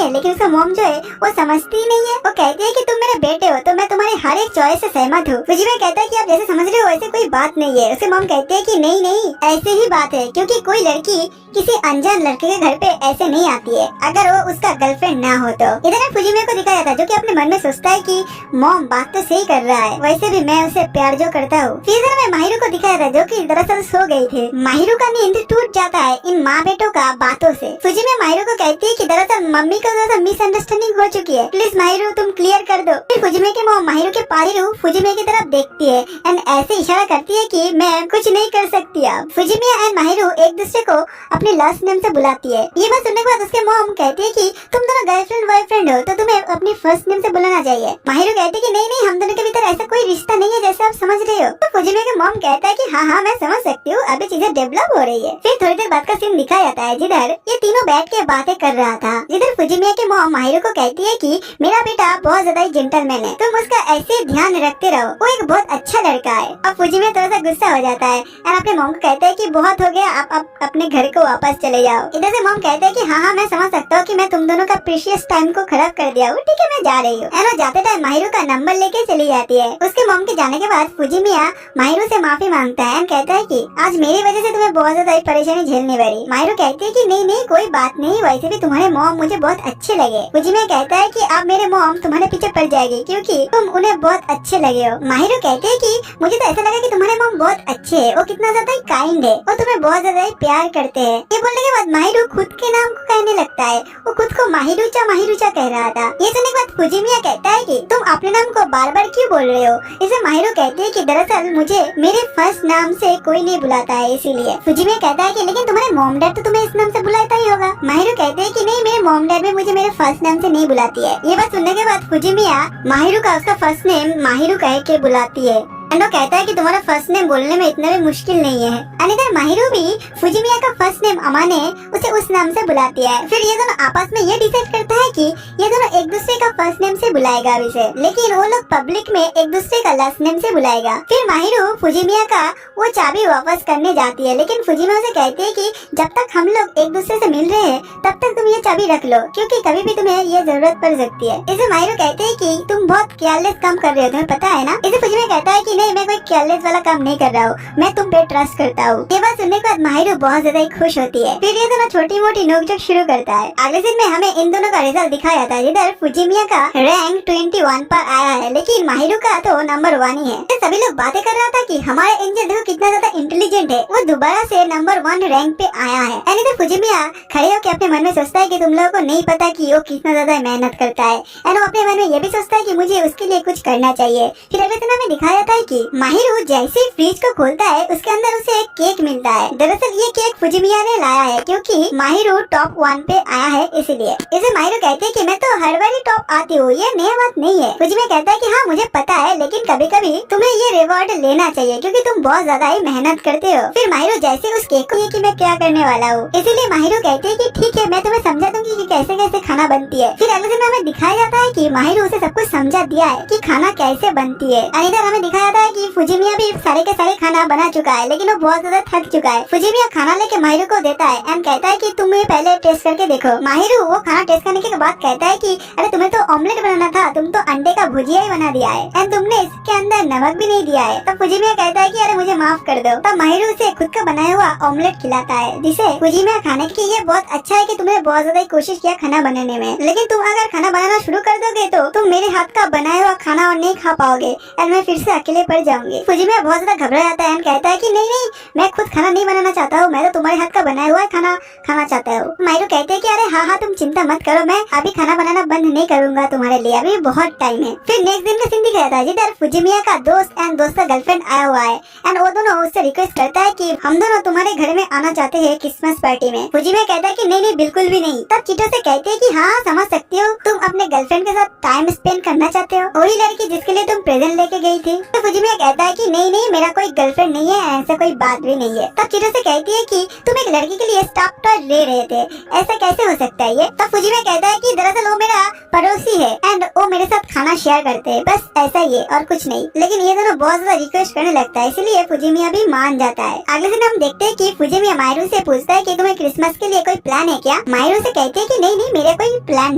लेकिन उसका मॉम जो है वो समझती नहीं है। वो कहती है कि तुम मेरे बेटे हो तो मैं तुम्हारे हर एक चॉइस से सहमत हूँ। फुजिमिया कहता है कि आप जैसे समझ रहे हो वैसे कोई बात नहीं है। उसकी मॉम कहती है कि नहीं ऐसे ही बात है, क्योंकि कोई लड़की किसी अनजान लड़के के घर पे ऐसे नहीं आती है अगर वो उसका गर्लफ्रेंड ना हो तो। इधर फुजिमिया को दिखाया जाता है जो कि अपने मन में सोचता है कि मॉम बात तो सही कर रहा है, वैसे भी मैं उसे प्यार जो करता हूँ। फिर इधर में माहिरू को दिखाया था जो कि दरअसल सो गई थी। माहिरू का नींद टूट जाता है इन माँ बेटों का बातों से। फुजिमिया माहिरू को कहती है कि दरअसल मम्मी को थोड़ा मिसअंडरस्टैंडिंग हो चुकी है, प्लीज माहिरू तुम क्लियर कर दो। फिर फुजिमिया की मॉम माहिरू के पारिरू फुजिमिया की तरफ देखती है एंड ऐसे इशारा करती है कि मैं कुछ नहीं कर सकती। अब फुजिमिया एंड माहिरू एक दूसरे को अपने लास्ट नेम से बुलाती है। ये बात सुनने के बाद उसके मॉम कहती है कि तुम दोनों गर्लफ्रेंड बॉयफ्रेंड हो तो तुम्हें अपनी फर्स्ट नेम से बुलाना चाहिए। माहिरू कहती है कि नहीं हम दोनों के भीतर ऐसा कोई रिश्ता नहीं है जैसे आप समझ रहे हो। तो फुजिमिया के मॉम कहता है कि हाँ मैं समझ सकती हूँ, अभी चीजें डेवलप हो रही है। फिर थोड़ी देर बाद का सीन दिखाया जाता है जिधर ये तीनों बैठ के बातें कर रहा था, जिधर फुजिमिया के मॉम माहिरू को कहती है कि मेरा बेटा बहुत ज्यादा ही जेंटलमैन है, तुम उसका ऐसे ध्यान रखते रहो, वो एक बहुत अच्छा लड़का है। अब फुजिमिया थोड़ा सा गुस्सा हो जाता है और अपने मॉम को कहता है कि बहुत हो गया, आप अपने घर को वापस चले जाओ। इधर से मॉम कहते हैं कि हाँ मैं समझ सकता हूँ कि मैं तुम दोनों का प्रीशियस टाइम को खराब कर दिया हूँ, ठीक है मैं जा रही हूँ। एंड जाते टाइम माहिरू का नंबर लेके चली जाती है। उसके मॉम के जाने के बाद फुजिमिया माहिरू से माफी मांगता है एंड कहता है कि आज मेरी वजह से तुम्हें बहुत ज्यादा परेशानी झेलनी पड़ी। माहिरू कहती है कि नहीं कोई बात नहीं, वैसे भी तुम्हारे मॉम मुझे बहुत अच्छे लगे। फुजिमिया कहता है कि अब मेरे मॉम तुम्हारे पीछे पड़ जाएगी क्योंकि तुम उन्हें बहुत अच्छे लगे हो। माहिरू कहते हैं कि मुझे तो ऐसा लगा कि तुम्हारे मॉम बहुत अच्छे है, वो कितना ज्यादा काइंड है, वो तुम्हें बहुत ज्यादा प्यार करते हैं। ये बोलने के बाद माहिरू खुद के नाम को कहने लगता है, वो खुद को माहिरूचा कह रहा था। ये सुनने के बाद फुजिमिया कहता है कि तुम अपने नाम को बार बार क्यों बोल रहे हो। इसे माहिरू कहती है कि दरअसल मुझे मेरे फर्स्ट नाम से कोई नहीं बुलाता है इसीलिए। फुजिमिया कहता है कि लेकिन तुम्हारे मॉम डैड तो तुम्हें इस नाम से बुलाता ही होगा। माहिरू कहते हैं कि नहीं मेरे मॉम डैड भी मुझे मेरे फर्स्ट नाम से नहीं बुलाती है। ये बात सुनने के बाद फुजिमिया माहिरू का उसका फर्स्ट नेम माहिरू कह के बुलाती है। एंड वो कहता है कि तुम्हारा फर्स्ट नेम बोलने में इतना भी मुश्किल नहीं है। एंड इधर माहिरू भी फुजिमिया का फर्स्ट नेम अमाने उसे उस नाम से बुलाती है। फिर ये दोनों आपस में ये डिसाइड करता है कि ये दोनों एक दूसरे का फर्स्ट नेम से बुलाएगा इसे, लेकिन वो लोग पब्लिक में एक दूसरे का लास्ट नेम से बुलाएगा। फिर माहिरू फुजिमिया का वो चाबी वापस करने जाती है, लेकिन फुजिमिया से कहती है कि जब तक हम लोग एक दूसरे से मिल रहे हैं तब तक तुम ये चाबी रख लो, क्योंकि कभी भी तुम्हें ये जरूरत पड़ सकती है। इसे माहिरू कहते हैं कि तुम बहुत केयरलेस काम कर रहे हो, तुम्हें पता है ना। इसे फुजिमिया कहता है कि नहीं मैं कोई केयरलेस वाला काम नहीं कर रहा हूँ, मैं तुम पे ट्रस्ट करता हूँ। ये बात सुनने के बाद माहिरू बहुत ज्यादा खुश होती है। फिर ये दोनों छोटी मोटी नोकझोंक शुरू करता है। अगले दिन में हमें इन दोनों का रिजल्ट दिखाया जाता है जिधर फुजिमिया का रैंक 21 पर आया है, लेकिन माहिरू का तो नंबर 1 ही है। तो सभी लोग बातें कर रहा था कि हमारा एंजल देखो कितना ज्यादा इंटेलिजेंट है, वो दोबारा से नंबर 1 रैंक पे आया है। एंड इधर फुजिमिया खड़े होकर अपने मन में सोचता है कि तुम लोगों को नहीं पता कि वो कितना ज्यादा मेहनत करता है। एंड वो अपने मन में ये भी सोचता है कि मुझे उसके लिए कुछ करना चाहिए। फिर अगले दिन हमें दिखाया जाता है कि माहिरू जैसे ही फ्रिज को खोलता है उसके अंदर उसे एक केक मिलता है। दरअसल ये केक फुजिमिया ने लाया है क्योंकि माहिरू टॉप 1 पे आया है, इसलिए। इसे माहिरू कहते हैं कि मैं तो हर बार ही टॉप आती हूँ, ये नया बात नहीं है। फुजिमिया कहता है कि हाँ मुझे पता है, लेकिन कभी कभी तुम्हें ये रिवॉर्ड लेना चाहिए क्योंकि तुम बहुत ज्यादा ही मेहनत करते हो। फिर माहिरू जैसे उस केक को कि मैं क्या करने वाला हूँ, इसीलिए माहिरू कहते हैं कि ठीक है मैं तुम्हें समझा दूंगी कि कैसे कैसे खाना बनती है। फिर अगले दिन हमें दिखाया जाता है कि माहिरू उसे सब कुछ समझा दिया है कि खाना कैसे बनती है। इधर हमें दिखाया जाता है कि फुजिमिया भी सारे के सारे खाना बना चुका है, लेकिन वो बहुत ज्यादा थक चुका है। फुजिमिया खाना लेके माहिरू को देता है एंड कहता है कि तुम ये पहले टेस्ट करके देखो। माहिरू वो खाना टेस्ट करने के बाद कहता है कि अरे तुम्हें तो ऑमलेट बनाना था, तुम तो अंडे का भुजिया ही बना दिया है एंड तुमने इसके अंदर नमक भी नहीं दिया है। तब फुजिमिया कहता है कि अरे मुझे माफ कर दो। तब माहिरू उसे खुद का बनाया हुआ ऑमलेट खिलाता है, जिसे फुजिमिया खाने की ये बहुत अच्छा है कि तुमने बहुत ज्यादा कोशिश किया खाना बनाने में, लेकिन तुम अगर खाना बनाना शुरू कर दोगे तो तुम मेरे हाथ का बनाया हुआ खाना और नहीं खा पाओगे एंड मैं फिर से अकेले पड़ जाऊंगी। फुजिमिया बहुत ज्यादा घबरा जाता है एंड कहता है कि नहीं नहीं मैं खुद खाना नहीं बनाना चाहता हूँ, मैं तो तुम्हारे हाथ का बनाया हुआ खाना खाना चाहता हूँ। माहिरू कहते हैं कि अरे हाँ हाँ तुम चिंता मत करो, मैं अभी खाना बनाना बंद नहीं करूंगा तुम्हारे लिए, अभी बहुत टाइम है। फिर नेक्स्ट दिन का सीन दिखाया था जिधर फुजिमिया का दोस्त एंड दोस्त का गर्लफ्रेंड आया हुआ है एंड वो दोनों उससे रिक्वेस्ट करता है कि हम दोनों तुम्हारे घर में आना चाहते हैं क्रिसमस पार्टी में। फुजिमिया कहता है कि नहीं नहीं बिल्कुल भी नहीं। तब चीटो से कहते हैं कि हाँ समझ सकती हो, तुम अपने गर्लफ्रेंड के साथ टाइम स्पेंड करना चाहते हो, वही लड़की जिसके लिए तुम प्रेजेंट लेके गई थी। तो फुजिमिया कहता है कि नहीं नहीं मेरा कोई गर्लफ्रेंड नहीं है, ऐसा कोई बात भी नहीं है। तब चीटो से कहती है कि तुम एक लड़की के लिए स्टॉप टॉय ले रहे थे, ऐसा कैसे हो सकता है ये। तब फुजिमिया कहता है कि दरअसल वो मेरा पड़ोसी है एंड वो मेरे साथ खाना शेयर करते हैं, बस ऐसा ही है और कुछ नहीं। लेकिन ये दोनों बहुत ज्यादा रिक्वेस्ट करने लगता है, इसलिए फुजिमिया भी मान जाता है। अगले दिन हम देखते हैं कि फुजिमिया माहिरू से पूछता है कि तुम्हें क्रिसमस के लिए कोई प्लान है क्या। माहिरू से कहती है कि नहीं नहीं मेरा कोई प्लान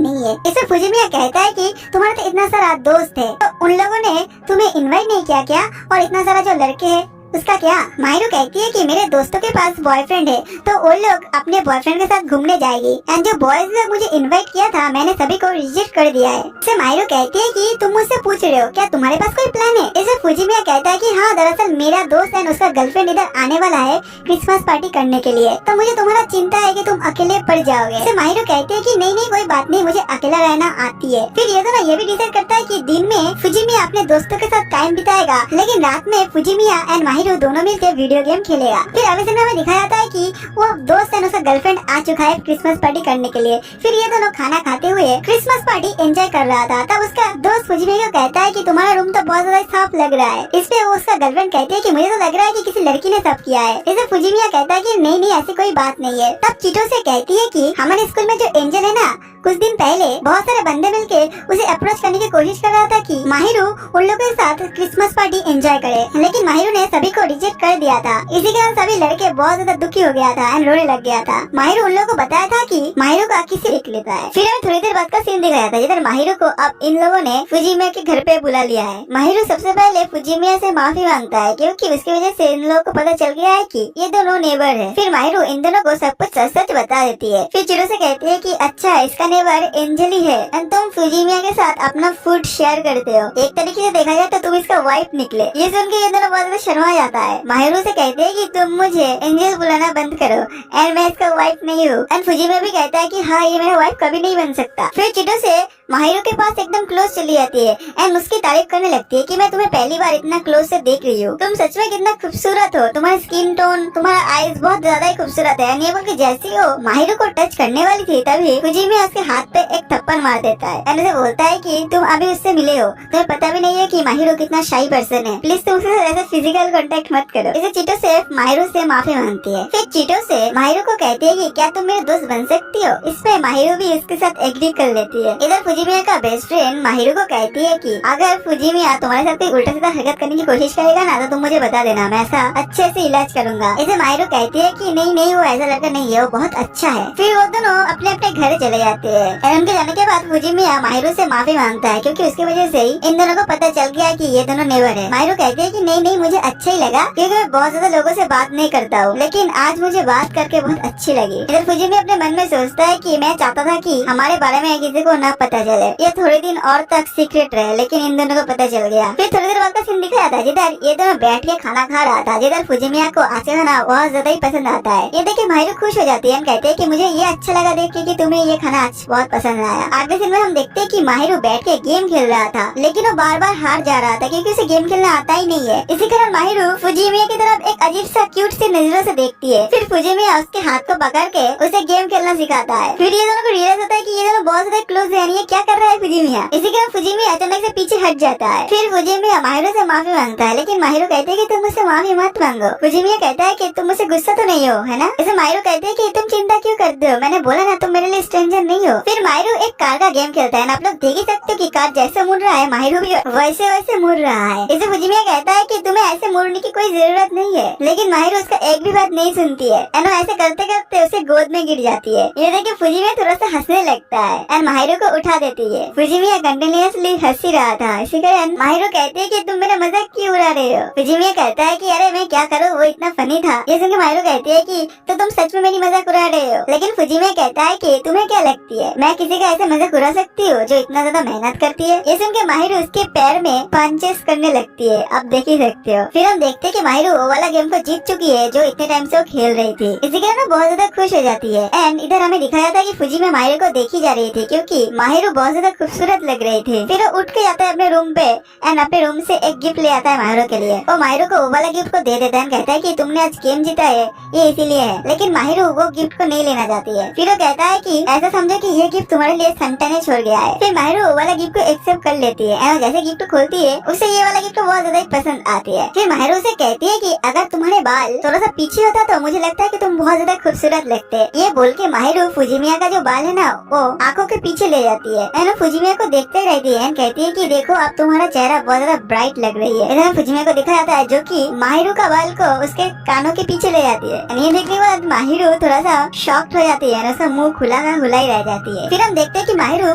नहीं है। इससे फुजिमिया कहता है कि तुम्हारा तो इतना सारा दोस्त है, तो उन लोगों ने तुम्हें इनवाइट नहीं किया क्या, और इतना सारा जो लड़के हैं उसका क्या। माहिरू कहती है कि मेरे दोस्तों के पास बॉयफ्रेंड है, तो वो लोग अपने बॉयफ्रेंड के साथ घूमने जाएगी एंड जो बॉयज लोग मुझे इनवाइट किया था मैंने सभी को रिजेक्ट कर दिया है। इससे माहिरू कहती है कि तुम मुझसे पूछ रहे हो क्या तुम्हारे पास कोई प्लान है। इसे फुजिमिया कहता है कि हाँ दरअसल मेरा दोस्त एंड उसका गर्लफ्रेंड इधर आने वाला है क्रिसमस पार्टी करने के लिए, तो मुझे तुम्हारा चिंता है कि तुम अकेले पड़ जाओगे। इसे माहिरू कहती है कि नहीं नहीं कोई बात नहीं, मुझे अकेला रहना आती है। फिर ये दोनों ये भी डिसाइड करता है कि दिन में फुजिमिया अपने दोस्तों के साथ टाइम बिताएगा, लेकिन रात में फुजिमिया एंड माहिरू दोनों मिलकर वीडियो गेम खेलेगा। फिर अगले दिन हमें दिखाया जाता है कि वो दोस्त एंड उसका गर्लफ्रेंड आ चुका है क्रिसमस पार्टी करने के लिए। फिर ये दोनों खाना खाते हुए क्रिसमस पार्टी एंजॉय कर रहा था। तब उसका दोस्त फुजिमिया को कहता है कि तुम्हारा रूम तो बहुत ज्यादा साफ लग रहा है। इस पे वो उसका गर्लफ्रेंड कहती है कि मुझे तो लग रहा है कि किसी लड़की ने साफ किया है। इसे फुजिमिया कहता है कि नहीं नहीं ऐसी कोई बात नहीं है। तब चीटो से कहती है कि हमारे स्कूल में जो एंजल है ना, कुछ दिन पहले बहुत सारे बंदे मिलके उसे अप्रोच करने की कोशिश कर रहा था कि माहिरू उन लोगों के साथ क्रिसमस पार्टी एंजॉय करे, लेकिन माहिरू ने सभी को रिजेक्ट कर दिया था। इसी कारण सभी लड़के बहुत ज्यादा दुखी हो गया था एंड रोने लग गया था। माहिरू उन लोगों को बताया था कि माहिरू का किसी लिख लेता है। फिर हमें थोड़ी देर बाद का सीन दिखाया था जिधर माहिरू को अब इन लोगों ने फुजिमिया के घर पे बुला लिया है। माहिरू सबसे पहले फुजिमिया से माफी मांगता है क्योंकि उसकी वजह से इन लोगों को पता चल गया है कि ये दोनों नेबर है। फिर माहिरू इन दोनों को सब कुछ सच सच बता देती है। फिर चिरो से कहती है कि अच्छा इसका नेबर एंजल है एंड तुम फुजिमिया के साथ अपना फूड शेयर करते हो, एक तरीके से देखा जाए तो तुम इसका वाइफ निकले। ये सुन के ये दोनों बहुत ज्यादा शर्मा जाता है। माहिरू से कहते हैं कि तुम मुझे एंजल बुलाना बंद करो एंड मैं इसका वाइफ नहीं हूँ। एंड फुजिमिया भी कहता है कि हाँ ये मेरा वाइफ कभी नहीं बन सकता। फिर चिटो से माहिरू के पास एकदम क्लोज चली जाती है एंड उसकी तारीफ करने लगती है कि मैं तुम्हें पहली बार इतना क्लोज से देख रही हूँ, तुम सच में कितना खूबसूरत हो, तुम्हारा स्किन टोन, तुम्हारा आईज बहुत ज्यादा ही खूबसूरत है। ये बोल के जैसी हो माहिरू को टच करने वाली थी तभी फुजिमिया उसके हाथ पे एक थप्पड़ मार देता है एंड उसे बोलता है कि तुम अभी उससे मिले हो, तुम्हें पता भी नहीं है कि माहिरू कितना शाई पर्सन है, प्लीज तुम उसके साथ ऐसे फिजिकल कांटेक्ट मत करो। इसे चीटो से माहिरू से माफी मांगती है। फिर चीटो से माहिरू को कहती है कि क्या तुम मेरे दोस्त बन सकती हो। इस पे माहिरू भी इसके साथ एग्री कर लेती है। इधर फुजिमिया का बेस्ट फ्रेंड माहिरू को कहती है कि अगर फुजिमिया तुम्हारे साथ कोई उल्टा सीधा हरकत करने की कोशिश करेगा ना तो तुम मुझे बता देना, मैं ऐसा अच्छे से इलाज करूंगा। इसे माहिरू कहती है कि नहीं नहीं वो ऐसा लड़का नहीं है, वो बहुत अच्छा है। फिर वो दोनों अपने अपने घर चले जाते हैं। उनके जाने के बाद फुजिमिया माहिरू से माफी मांगता है क्योंकि उसकी वजह से ही इन दोनों को पता चल गया कि ये दोनों नेबर है। माहिरू कहती है कि नहीं नहीं मुझे अच्छा ही लगा क्योंकि मैं बहुत ज्यादा लोगों से बात नहीं करता हूँ, लेकिन आज मुझे बात करके बहुत अच्छी लगी। इधर फुजिमिया अपने मन में सोचता है कि मैं चाहता था कि हमारे बारे में किसी को न पता चले। ये थोड़े दिन और तक सीक्रेट रहे, लेकिन इन दोनों को पता चल गया। फिर थोड़ी देर बाद का सीन दिखाया था जिधर ये दोनों बैठ के खाना खा रहा था, जिधर फुजिमिया को आचे खाना बहुत ज्यादा ही पसंद आता है। ये देख के माहिरो खुश हो जाती है, कहते हैं कि मुझे ये अच्छा लगा देख के कि तुम्हें ये खाना आज बहुत पसंद आया। आगे सीन में हम देखते हैं कि माहिरो बैठ के गेम खेल रहा था, लेकिन वो बार बार हार जा रहा था क्योंकि उसे गेम खेलना आता ही नहीं है। इसी कारण माहिरो फुजिमिया की तरफ एक अजीब सा क्यूट सी नजरों से देखती है। फिर फुजिमिया उसके हाथ को पकड़ के उसे गेम खेलना सिखाता है। फिर ये दोनों को रियलाइज होता है कि ये दोनों बहुत ज्यादा क्लोज है, ये क्या कर रहा है फुजिमिया। इसी कारण फुजिमिया अचानक से पीछे हट जाता है। फिर फुजिमिया माहिरो से माफी मांगता है, लेकिन माहिरो कहते हैं कि तुम मुझसे माफी मत मांगो। फुजिमिया कहता है कि तुम मुझसे गुस्सा तो नहीं हो, है ना। इसे माहिरो कहते हैं कि तुम चिंता क्यों करते हो, मैंने बोला ना तुम मेरे लिए स्ट्रेंजर नहीं हो। फिर माहिरो एक कार का गेम खेलता है, आप लोग देख ही सकते हो कि कार जैसे मुड़ रहा है माहिरो भी वैसे वैसे मुड़ रहा है। इसे फुजिमिया कहता है कि तुम्हें ऐसे मुड़ने की कोई जरूरत नहीं है, लेकिन माहिरो उसका एक भी बात नहीं सुनती है। ऐसे करते करते उसे गोद में गिर जाती है। ये देख के फुजिमिया थोड़ा सा हंसने लगता है और माहिरो को उठा देती है। फुजिमिया कंटिन्यूअसली हंस ही रहा था, इसी कारण माहिरो कहती है कि तुम मेरा मजाक क्यों उड़ा रहे हो। फुजिमिया कहता है कि अरे मैं क्या करूँ, वो इतना फनी था। ये सुन के माहिरो कहती है कि तो तुम सच में मेरी मजाक उड़ा रहे हो। लेकिन फुजिमिया कहता है कि तुम्हें क्या लगती है मैं किसी का ऐसे मजाक उड़ा सकती हूँ जो इतना ज्यादा मेहनत करती है। ये सुन के माहिरो उसके पैर में पंचेस करने लगती है, आप देख ही सकते हो। फिर हम देखते हैं कि माहिरो वो वाला गेम को जीत चुकी है जो इतने टाइम से वो खेल रही थी। इसी कारण वो बहुत ज्यादा खुश हो जाती है। एंड इधर हमें दिखाया था कि फुजिमिया माहिरो को देखी जा रही थी क्योंकि माहिरो बहुत ज्यादा खूबसूरत लग रही थी। फिर वो उठ के जाता है अपने रूम पे एंड अपने रूम से एक गिफ्ट ले आता है माहिरो के लिए। वो माहिरो को वो वाला गिफ्ट को दे देता है, कहता है कि तुमने आज गेम जीता है ये इसीलिए है। लेकिन माहिरो वो गिफ्ट को नहीं लेना चाहती है। फिर वो कहता है कि ऐसा समझो कि ये गिफ्ट तुम्हारे लिए संता ने छोड़ गया है। फिर माहिरो वो वाला गिफ्ट को एक्सेप्ट कर लेती है और जैसे गिफ्ट खोलती है उसे ये वाला गिफ्ट बहुत ज्यादा पसंद आती है। फिर माहिरो उसे कहती है कि अगर तुम्हारे बाल थोड़ा सा पीछे होता तो मुझे लगता है कि तुम बहुत ज्यादा खूबसूरत लगते। ये बोल के माहिरो फुजिमिया का जो बाल है ना वो आंखों के पीछे ले जाती है। एंड फुजिमिया को देखते रहती है, कहती है कि देखो अब तुम्हारा चेहरा बहुत ज्यादा ब्राइट लग रही है। इधर फुजिमिया को दिखा जाता है जो कि माहिरो का बाल को उसके कानों के पीछे ले जाती है। ये देखने के बाद माहिरो थोड़ा सा शॉक्ड हो जाती है, उसका मुंह खुला का खुला ही रह जाती है। फिर हम देखते हैं कि माहिरो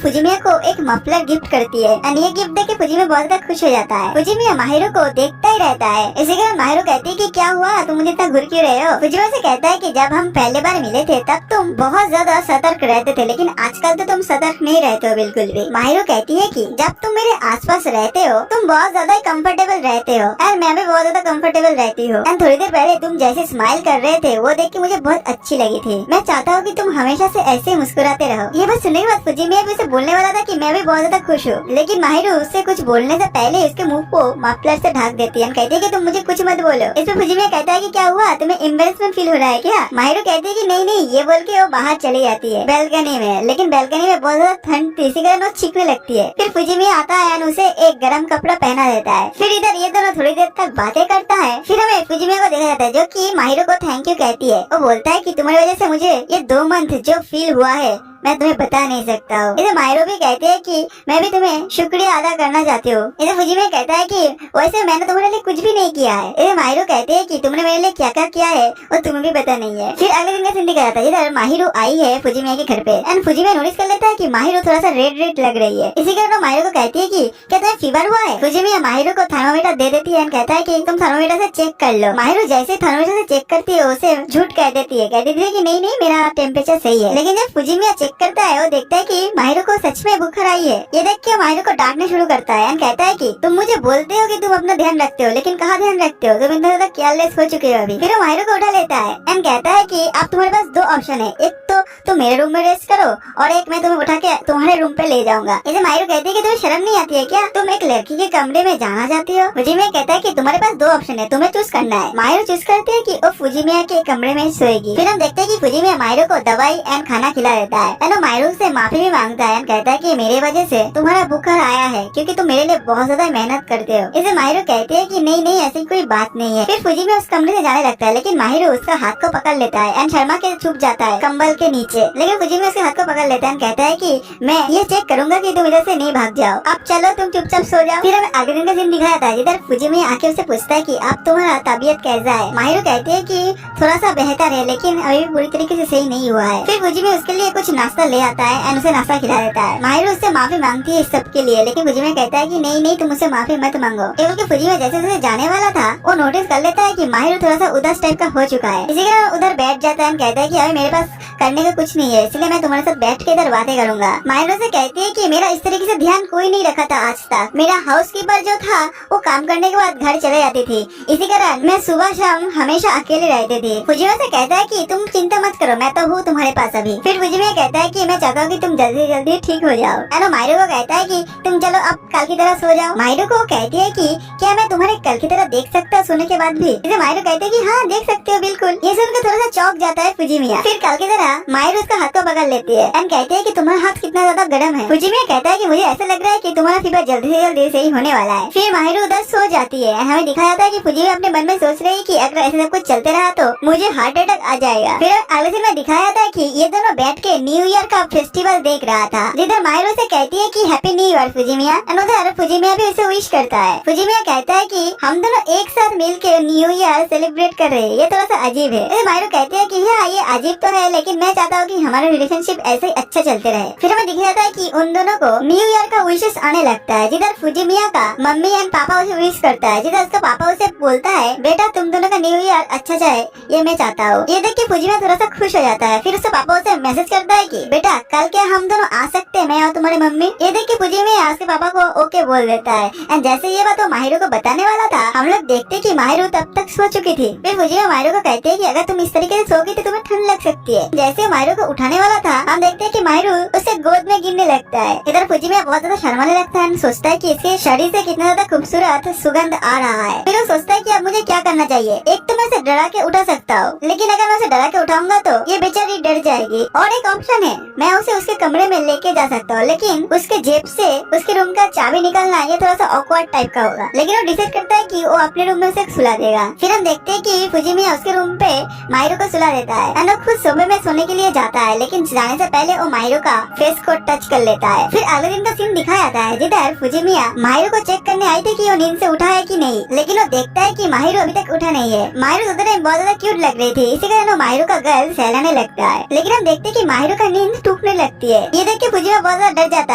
फुजिमिया को एक मफलर गिफ्ट करती है एंड ये गिफ्ट देख के फुजिमिया बहुत ज्यादा खुश हो जाता है। फुजिमिया माहिरो को देखता ही रहता है। इसी कारण माहिरो कहती है कि क्या हुआ, तुम मुझे इतना घूर क्यों रहे हो। फुजिमिया से कहता है कि जब हम पहले बार मिले थे तब तुम बहुत ज्यादा सतर्क रहते थे, लेकिन आजकल तो तुम सतर्क नहीं रहते हो बिल्कुल भी। माहिरो कहती है कि जब तुम मेरे आसपास रहते हो तुम बहुत ज्यादा कंफर्टेबल रहते हो और मैं भी बहुत ज्यादा कंफर्टेबल रहती हूँ। एंड थोड़ी देर पहले तुम जैसे स्माइल कर रहे थे वो देख के मुझे बहुत अच्छी लगी थी। मैं चाहता हूँ कि तुम हमेशा से ऐसे मुस्कुराते रहो। ये बात सुनने के बाद फुजिमिया भी उसे बोलने वाला था कि मैं भी बहुत ज्यादा खुश हूँ, लेकिन माहिरो उससे कुछ बोलने से पहले उसके मुंह को मफलर से ढक देती है। कहती है कि तुम मुझे कुछ मत बोलो। इसमें फुजिमिया कहता है कि क्या हुआ, तुम्हें एम्बैरेसमेंट फील हो रहा है क्या। माहिरो कहती है कि नहीं नहीं, ये बोल के वो बाहर चली जाती है बैल्कनी में, लेकिन बैल्कनी में बहुत ज्यादा ठंड थी इसी कारण वो चीखने लगती है। फिर फुजिमिया आता है और उसे एक गर्म कपड़ा पहना देता है। फिर इधर ये दोनों थोड़ी देर तक बातें करता है। फिर हमें फुजिमिया को देखा जाता है जो कि माहिरो को थैंक यू कहती है। वो बोलता है कि तुम्हारी वजह से मुझे ये 2 मंथ जो फील हुआ है मैं तुम्हें बता नहीं सकता हूँ। इधर माहिरो भी कहते हैं कि मैं भी तुम्हें शुक्रिया अदा करना चाहती हूँ। इधर फुजिमिया कहता है कि वैसे मैंने तुम्हारे लिए कुछ भी नहीं किया है। इधर माहिरो कहते हैं कि तुमने मेरे लिए क्या क्या किया है वो तुम्हें भी पता नहीं है। फिर अगले दिन का सीन दिखाया जाता है इधर माहिरो आई है फुजिमिया के घर पे एंड फुजिमिया नोटिस कर लेता है कि माहिरो थोड़ा सा रेड लग रही है। इसी कारण माहिरो को कहती है कि क्या तुम्हें फीवर हुआ है। फुजिमिया माहिरो को थर्मोमीटर दे देती है एंड कहता है कि तुम थर्मोमीटर से चेक कर लो। माहिरो जैसे थर्मोमीटर से चेक करती है उसे झूठ कह देती है, कहती है कि नहीं नहीं मेरा टेम्परेचर सही है। लेकिन जब फुजिमिया चेक करता है वो देखता है कि माहिरो को सच में बुखार आई है। ये देख के माहिरो को डांटने शुरू करता है एंड कहता है कि तुम मुझे बोलते हो कि तुम अपना ध्यान रखते हो, लेकिन कहाँ ध्यान रखते हो, तुम इतना ज्यादा केयरलेस हो चुके हो अभी। फिर वो माहिरो को उठा लेता है एंड कहता है कि अब तुम्हारे पास 2 ऑप्शन है, एक तो तुम मेरे रूम में रेस्ट करो और एक मैं तुम्हें उठा के तुम्हारे रूम पे ले जाऊंगा। इसे माहिरो कहती है कि तुम्हें शर्म नहीं आती है क्या, तुम एक लड़की के कमरे में जाना चाहती हो। फुजिमिया कहता है कि तुम्हारे पास 2 ऑप्शन है, तुम्हें चूज करना है। माहिरो चूज करती है कि वो फुजिमिया के कमरे में सोएगी। फिर हम देखते हैं कि फुजिमिया माहिरो को दवाई एंड खाना खिला देता है एंड माहिरो से माफी भी मांगता है। कहता है कि मेरे वजह से तुम्हारा बुखार आया है क्योंकि तुम मेरे लिए बहुत ज्यादा मेहनत करते हो। इसे माहिरो कहती है कि नहीं नहीं ऐसी कोई बात नहीं है। फिर फुजिमिया उस कमरे से जाने लगता है, लेकिन माहिरो उसका हाथ को पकड़ लेता है एंड शर्मा के छुप जाता है कंबल के नीचे। लेकिन फुजिमिया उसके हाथ को पकड़ लेता है एंड कहता है कि मैं ये चेक करूंगा कि तुम इधर से नहीं भाग जाओ, अब चलो तुम चुपचाप सो जाओ। फिर हमें अगले दिन का सीन दिखाया था जिधर फुजिमिया आके उसे पूछता है कि अब तुम्हारा तबीयत कैसा है। माहिरो कहती है कि थोड़ा सा बेहतर है लेकिन अभी भी पूरी तरीके से सही नहीं हुआ है। फिर फुजिमिया उसके लिए कुछ नाश्ता ले आता है एंड उसे नाश्ता खिला देता है। माहिरो उससे माफी मांगती है इस सब के लिए, लेकिन फुजिमिया कहता है कि नहीं नहीं, तुम मुझसे माफी मत मांगो। केवल कि फुजिमिया जैसे जैसे जाने वाला था वो नोटिस कर लेता है कि माहिरो थोड़ा सा उदास टाइप का हो चुका है। इसी कारण उधर बैठ जाता है, कहता है कि अभी मेरे पास करने का कुछ नहीं है, इसलिए मैं तुम्हारे साथ बैठ के इधर बातें करूंगा। माहिरो से कहती है कि मेरा इस तरीके से ध्यान कोई नहीं रखा था आज तक। मेरा हाउसकीपर जो था वो काम करने के बाद घर चले जाती थी, इसी कारण मैं सुबह शाम हमेशा अकेले रहती थी। फुजिमिया से कहता है कि तुम चिंता मत करो, मैं तो हूँ तुम्हारे पास अभी। फिर फुजिमिया कहता है कि मैं चाहता हूँ कि तुम जल्दी जल्दी ठीक हो जाओ। एनो माहिरो को कहता है कि तुम चलो अब कल की तरह सो जाओ। माहिरो को कहती है कि क्या मैं तुम्हारे कल की तरह देख सकता हूँ सोने के बाद भी? इसे माहिरो कहते हैं कि हाँ देख सकते हो बिल्कुल। ये सुनकर थोड़ा सा चौंक जाता है फुजिमिया। फिर कल की तरह माहिरो उसका हाथ को पकड़ लेती है एंड कहती है कि तुम्हारा हाथ कितना ज्यादा गर्म है। फुजिमिया कहता है कि मुझे ऐसा लग रहा है कि तुम्हारा फीवर जल्दी से जल्दी से ही होने वाला है। फिर माहिरो उधर सो जाती है। हमें दिखाया जाता है कि फुजिमिया अपने मन में सोच रही है कि अगर ऐसे सब कुछ चलते रहा तो मुझे हार्ट अटैक आ जाएगा। फिर अगले दिन में दिखाया जाता है कि ये दोनों बैठ के न्यू ईयर का फेस्टिवल देख रहा था, जिधर माहिरो से कहती है कि हैप्पी न्यू ईयर फुजिमिया, एंड उधर फुजिमिया भी उसे विश करता है। फुजिमिया कहता है कि हम दोनों एक साथ मिलकर न्यू ईयर सेलिब्रेट कर रहे हैं, ये थोड़ा सा अजीब है। माहिरो कहते हैं कि हाँ ये अजीब तो है, लेकिन मैं चाहता हूँ कि हमारा रिलेशनशिप ऐसे ही अच्छा चलते रहे। फिर हमें दिख जाता है कि उन दोनों को न्यू ईयर का विशेस आने लगता है, जिधर फुजिमिया का मम्मी एंड पापा उसे विश करता है, जिधर उसका पापा उसे बोलता है बेटा तुम दोनों का न्यू ईयर अच्छा जाए ये मैं चाहता हूँ। ये देख के फुजिमिया थोड़ा सा खुश हो जाता है। फिर उसके पापा उसे मैसेज करता है कि बेटा कल क्या हम दोनों आ सकते हैं, मैं और तुम्हारी मम्मी? ये देख के फुजिमिया उसके पापा को ओके बोल देता है। एंड जैसे ये बात वो माहिरो को बताने वाला था, हम लोग देखते कि माहिरो तब तक सो चुकी थी। फिर फुजिमिया माहिरो को कहते है कि अगर तुम इस तरीके से सोगी तो तुम्हें ठंड लग सकती है। जैसे माहिरो को उठाने वाला था, हम देखते हैं कि माहिरो उससे गोद में गिरने लगता है। इधर फुजिमिया बहुत ज्यादा शर्माने लगता है, सोचता है कि इसके शरीर से कितना ज्यादा खूबसूरत सुगंध आ रहा है। फिर वो सोचता है कि अब मुझे क्या करना चाहिए। एक तो मैं उसे डरा के उठा सकता हूँ, लेकिन अगर मैं उसे डरा के उठाऊंगा तो ये बेचारी डर जाएगी। और एक ऑप्शन है, मैं उसे उसके कमरे में लेके जा सकता हूँ, लेकिन उसके जेब से उसके रूम का चाबी निकालना ये थोड़ा सा ऑकवर्ड टाइप का होगा। लेकिन वो डिसाइड करता है कि वो अपने रूम में उसे सुला देगा। फिर हम देखते हैं कि फुजिमिया उसके रूम पे माहिरो को सुला देता है। एंड वो खुद सोफे में सोने के लिए जाता है, लेकिन जाने से पहले वो माहिरो का फेस को टच कर लेता है। फिर अगले दिन का सीन दिखाया जाता है, जिधर फुजिमिया माहिरो को चेक करने आई थी कि वो नींद से उठा है कि नहीं, लेकिन वो देखता है कि माहिरो अभी तक उठा नहीं है। माहिरो उधर बहुत ज्यादा क्यूट लग रही थी, इसी कारण वो माहिरो का गल सहलाने लगता है। लेकिन हम देखते हैं कि माहिरो का नींद टूटने लगती है। ये देख के फुजिमिया बहुत ज्यादा डर जाता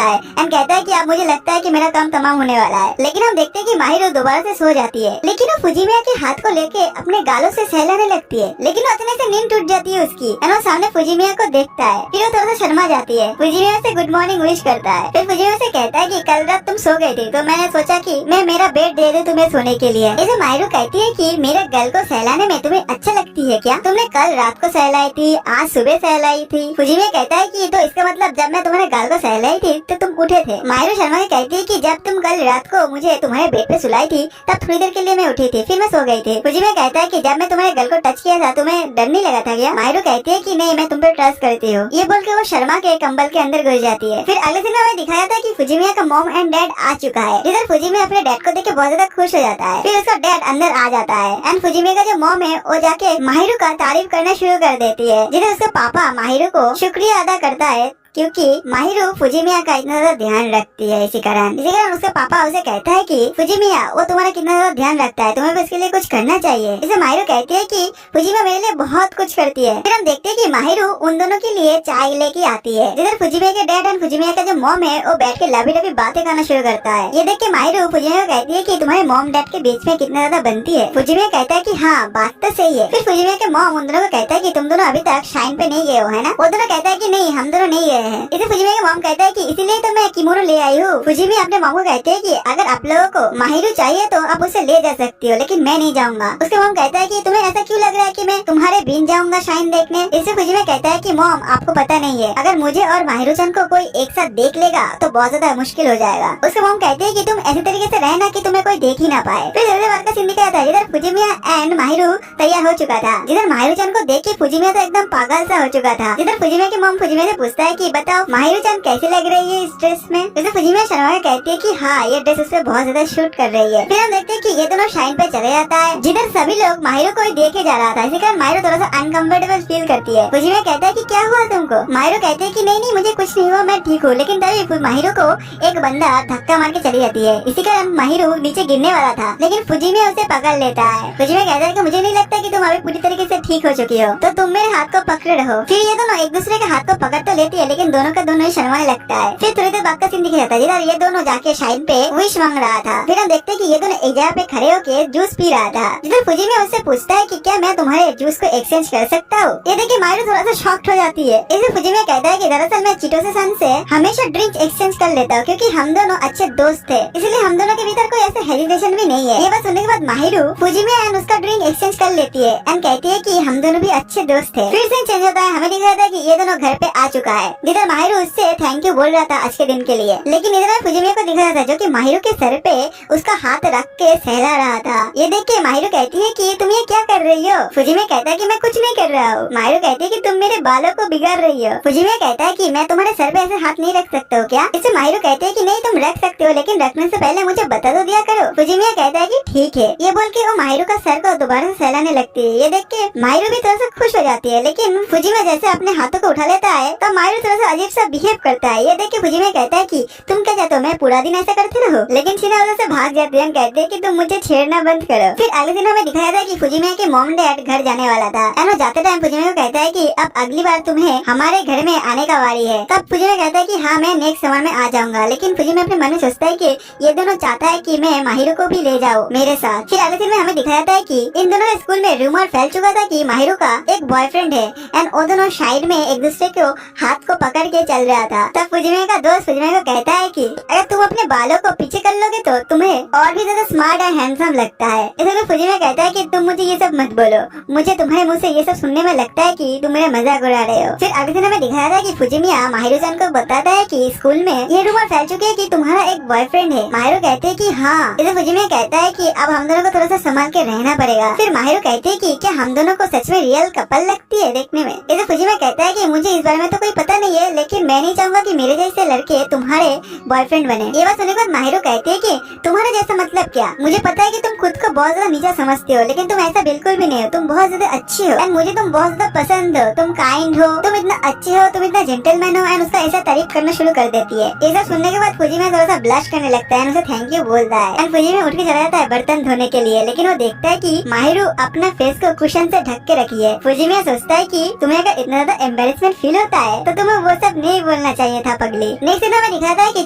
है एंड कहता है कि अब मुझे लगता है कि मेरा काम तमाम होने वाला है। लेकिन हम देखते हैं कि माहिरो दोबारा से सो जाती है, लेकिन वो फुजिमिया के हाथ को लेके अपने गालों से सहलाने लगती है। लेकिन वो अचानक से नींद टूट जाती है उसकी एंड वो सामने फुजिमिया को देखता है। फिर वो थोड़ा सा शर्मा जाती है। फुजिमिया से गुड मॉर्निंग विश करता है। फिर फुजिमिया से कहता है कि कल रात तुम सो गए थे तो मैंने सोचा कि मैं मेरा बेड दे दूं तुम्हें सोने के लिए। इसे माहिरो कहती है कि मेरे गल को सहलाने में तुम्हें अच्छा लगती है क्या? तुमने कल रात को सहलाई थी, आज सुबह सहलाई थी। फुजिमिया कहता है कि तो इसका मतलब जब मैं तुम्हारे गाल को सहलाई थी तो तुम उठे थे। माहिरो शर्मा के कहती है कि जब तुम कल रात को मुझे तुम्हारे बेड पे सुलाई थी तब थोड़ी देर के लिए मैं उठी थी, फिर मैं सो गई थी। फुजिमिया कहता है कि जब मैं तुम्हारे गल को टच किया था तुम्हें डर नहीं लगा था क्या? माहिरो कहती है कि नहीं, मैं तुम पे ट्रस्ट करती हूँ। ये बोल के वो शर्मा के कंबल के अंदर घुस जाती है। फिर अगले दिन हमें दिखाया था कि फुजिमिया का मॉम एंड डैड आ चुका है, जिधर फुजिमिया अपने डैड को देख के बहुत ज्यादा खुश हो जाता है। फिर उसका डैड अंदर आ जाता है एंड फुजिमिया का जो मॉम है वो जाके माहिरो का तारीफ करना शुरू कर देती है, जिधर उसका पापा माहिरो को शुक्रिया अदा करता है क्योंकि माहिरो फुजिमिया का इतना ज्यादा ध्यान रखती है। इसी कारण उसके पापा उसे कहता है कि फुजिमिया वो तुम्हारा कितना ज्यादा ध्यान रखता है, तुम्हें इसके लिए कुछ करना चाहिए। इसे माहिरो कहती है कि फुजिमिया मेरे लिए बहुत कुछ करती है। फिर हम देखते हैं कि माहिरो उन दोनों के लिए चाय लेके आती है, जिधर फुजिमिया के डैड एंड फुजिमिया का जो मॉम है वो बैठ के लवी लवी बातें करना शुरू करता है। ये देख के माहिरो फुजिमिया को कहती है कि तुम्हारे मॉम डैड के बीच में कितना ज्यादा बनती है। फुजिमिया कहता है कि हाँ बात तो सही है। फिर फुजिमिया के मॉम उन दोनों को कहता है कि तुम दोनों अभी तक शाइन पे नहीं गए हो है ना? वो दोनों कहता है कि नहीं हम दोनों नहीं गए हैं। इसे फुजिमिया के मॉम कहता है कि इसीलिए तो मैं किमोनो ले आई हूँ। फुजिमिया अपने मॉम को कहते हैं कि अगर आप लोगों को माहिरो चाहिए तो आप उसे ले जा सकती हो, लेकिन मैं नहीं जाऊंगा। उसके मॉम कहता है कि तुम्हें ऐसा क्यों लग रहा है कि मैं तुम्हारे बिन जाऊंगा शाइन देखने? इससे फुजिमिया कहता है कि मॉम आपको पता नहीं है, अगर मुझे और माहिरो चंद को कोई एक साथ देख लेगा तो बहुत ज्यादा मुश्किल हो जाएगा। उसके मॉम कहते हैं कि तुम ऐसे तरीके से रहना कि तुम्हें कोई देख ही ना पाए। फिर अगले बार का सीन दिखाया था, जिधर फुजिमिया एंड माहिरो तैयार हो चुका था, जिधर माहिरो चंद को देख के फुजिमिया तो एकदम पागल सा हो चुका था। जिधर फुजिमिया की मॉम फुजिमिया से पूछता है कि बताओ माहिरो चंद कैसे लग रही है इस ड्रेस में? जैसे फुजिमिया शर्मा के कहती है कि हाँ ये ड्रेस उससे बहुत ज्यादा शूट कर रही है। फिर हम देखते हैं कि ये दोनों शाइन पे चले जाता है, जिधर सभी लोग माहिरो को ही देखे जा रहा था। इसी कारण माहिरो थोड़ा सा अनकंफर्टेबल फील करती है। फुजिमिया कहता है कि क्या हुआ तुमको? माहिरो कहते हैं कि नहीं नहीं मुझे कुछ नहीं हुआ, मैं ठीक हूँ। लेकिन तभी माहिरो को एक बंदा धक्का मार के चली जाती है। इसी कारण माहिरो नीचे गिरने वाला था, लेकिन फुजिमिया उसे पकड़ लेता है। फुजिमिया कहता है कि मुझे नहीं लगता कि तुम अभी पूरी तरीके से ठीक हो चुकी हो, तो तुम मेरे हाथ को पकड़े रहो। फिर ये दोनों एक दूसरे के हाथ को पकड़ तो लेती है, लेकिन दोनों का दोनों ही शर्माने लगता है। फिर थोड़ी देर बाद का सीन दिखा जाता है जिधर ये दोनों जाके शाइन पे विश मांग रहा था। फिर हम देखते हैं कि ये दोनों एक जगह पे खड़े होके जूस पी रहा था, जिधर फुजिमिया उससे पूछता है कि क्या मैं तुम्हारे जूस को एक्सचेंज कर सकता हूँ। ये देखिए माहिरो थोड़ा सा शॉक्ड हो जाती है। इसे फुजिमिया कहता है कि दरअसल मैं चिटोसे-सान से हमेशा ड्रिंक एक्सचेंज कर लेता हूँ क्योंकि हम दोनों अच्छे दोस्त थे, इसलिए हम दोनों के भीतर कोई ऐसे हेजिटेशन भी नहीं है। ये बात सुनने के बाद माहिरो फुजिमिया एंड उसका ड्रिंक एक्सचेंज कर लेती है एंड कहती है कि हम दोनों भी अच्छे दोस्त थे। फिर से चेंज होता है, हमें दिख रहा था कि ये दोनों घर पे आ चुका है, जिधर माहिरो उससे थैंक यू बोल रहा था आज के दिन के लिए। लेकिन इधर फुजिमिया को दिख रहा था जो कि माहिरो के सर पे उसका हाथ रख के सहला रहा था। ये देख के माहिरो कहती है कि तुम ये क्या कर रही हो। फुजिमिया कहता है कि मैं कुछ नहीं कर रहा हूँ। माहिरो कहती है कि तुम मेरे बालों को बिगाड़ रही हो। फुजिमिया कहता है कि मैं तुम्हारे सर पे ऐसे हाथ नहीं रख सकता हूँ क्या। इससे माहिरो कहते हैं कि नहीं तुम रख सकते हो, लेकिन रखने से पहले मुझे बता तो दिया करो। फुजिमिया कहता है कि ठीक है। ये बोल के वो माहिरो का सर को दोबारा से सहलाने लगती है। ये देख के माहिरो भी थोड़ा सा खुश हो जाती है, लेकिन फुजिमिया जैसे अपने हाथों को उठा लेता है तो माहिरो थोड़ा सा अजीब सा बिहेव करता है। ये देख के फुजिमिया कहता है कि तुम क्या चाहते हो मैं पूरा दिन ऐसा करते रहो, लेकिन शीना उधर से भाग जाती है, कहते हैं कि तुम मुझे छेड़ना बंद करो। फिर अगले दिन हमें दिखाया था कि फुजिमिया के मॉम डैड घर जाने वाला था एंड वो जाते टाइम फुजिमिया को कहता है कि अब अगली बार तुम्हें हमारे घर में आने का वारी है। तब फुजिमिया कहता है कि हाँ मैं नेक्स्ट समर में आ जाऊंगा, लेकिन फुजिमिया अपने मन में सोचता है कि ये दोनों चाहता है कि मैं माहिरो को भी ले जाऊँ मेरे साथ। फिर अगले दिन में हमें दिखाया था कि इन दोनों के स्कूल में रूमर फैल चुका था कि माहिरो का एक बॉयफ्रेंड है एंड वो दोनों साइड में एक दूसरे को हाथ को पकड़ के चल रहा था। तब फुजिमिया का दोस्त फुजिमिया को कहता है कि अगर तुम अपने बालों को पीछे कर लोगे तो तुम्हें और भी ज्यादा स्मार्ट एंड हैंडसम लगता है। इसलिए फुजिमिया कहता है कि तुम मुझे ये सब मत बोलो, मुझे तुम्हारे मुंह से ये सब सुनने में लगता है कि तुम मेरा मजाक उड़ा रहे हो। फिर अगले दिन हमें दिखाया था कि फुजिमिया माहिरो-सान को बताता है कि स्कूल में ये रूमर फैल चुके हैं कि तुम्हारा एक बॉयफ्रेंड है। माहिरो कहते हैं कि हाँ। इसे फुजिमिया कहता है कि अब हम दोनों को थोड़ा सा संभाल के रहना पड़ेगा। फिर माहिरो कहते हैं कि क्या हम दोनों को सच में रियल कपल लगती है देखने में। इसे फुजिमिया कहता है कि मुझे इस बारे में तो कोई पता नहीं है, लेकिन मैं नहीं चाहूंगा कि मेरे जैसे लड़के तुम्हारे बॉयफ्रेंड बने। ये बात सुनने के बाद माहिरो कहते हैं कि तुम्हारा जैसा मतलब क्या, मुझे पता है कि तुम खुद को बहुत ज्यादा नीचा समझते हो, लेकिन तुम ऐसा बिल्कुल भी नहीं हो, तुम बहुत ज्यादा अच्छी हो एंड मुझे तुम बहुत ज्यादा पसंद हो, तुम काइंड हो, तुम इतना अच्छे हो, तुम इतना जेंटलमैन हो एंड उसका ऐसा तारीफ करना शुरू कर देती है। ये सब सुनने के बाद फुजिमिया थोड़ा सा ब्लश करने लगता है, उसे थैंक यू बोलता है एंड फुजिमिया उठ के चला जाता है बर्तन धोने के लिए, लेकिन वो देखता है कि माहिरो अपना फेस को कुशन से ढक के रखी है। फुजिमिया सोचता है कि तुम्हें अगर इतना ज्यादा एम्बेरसमेंट फील होता है तो तुम्हें वो सब नहीं बोलना चाहिए था पगली। नेक्स्ट दिन हमें दिखाता है कि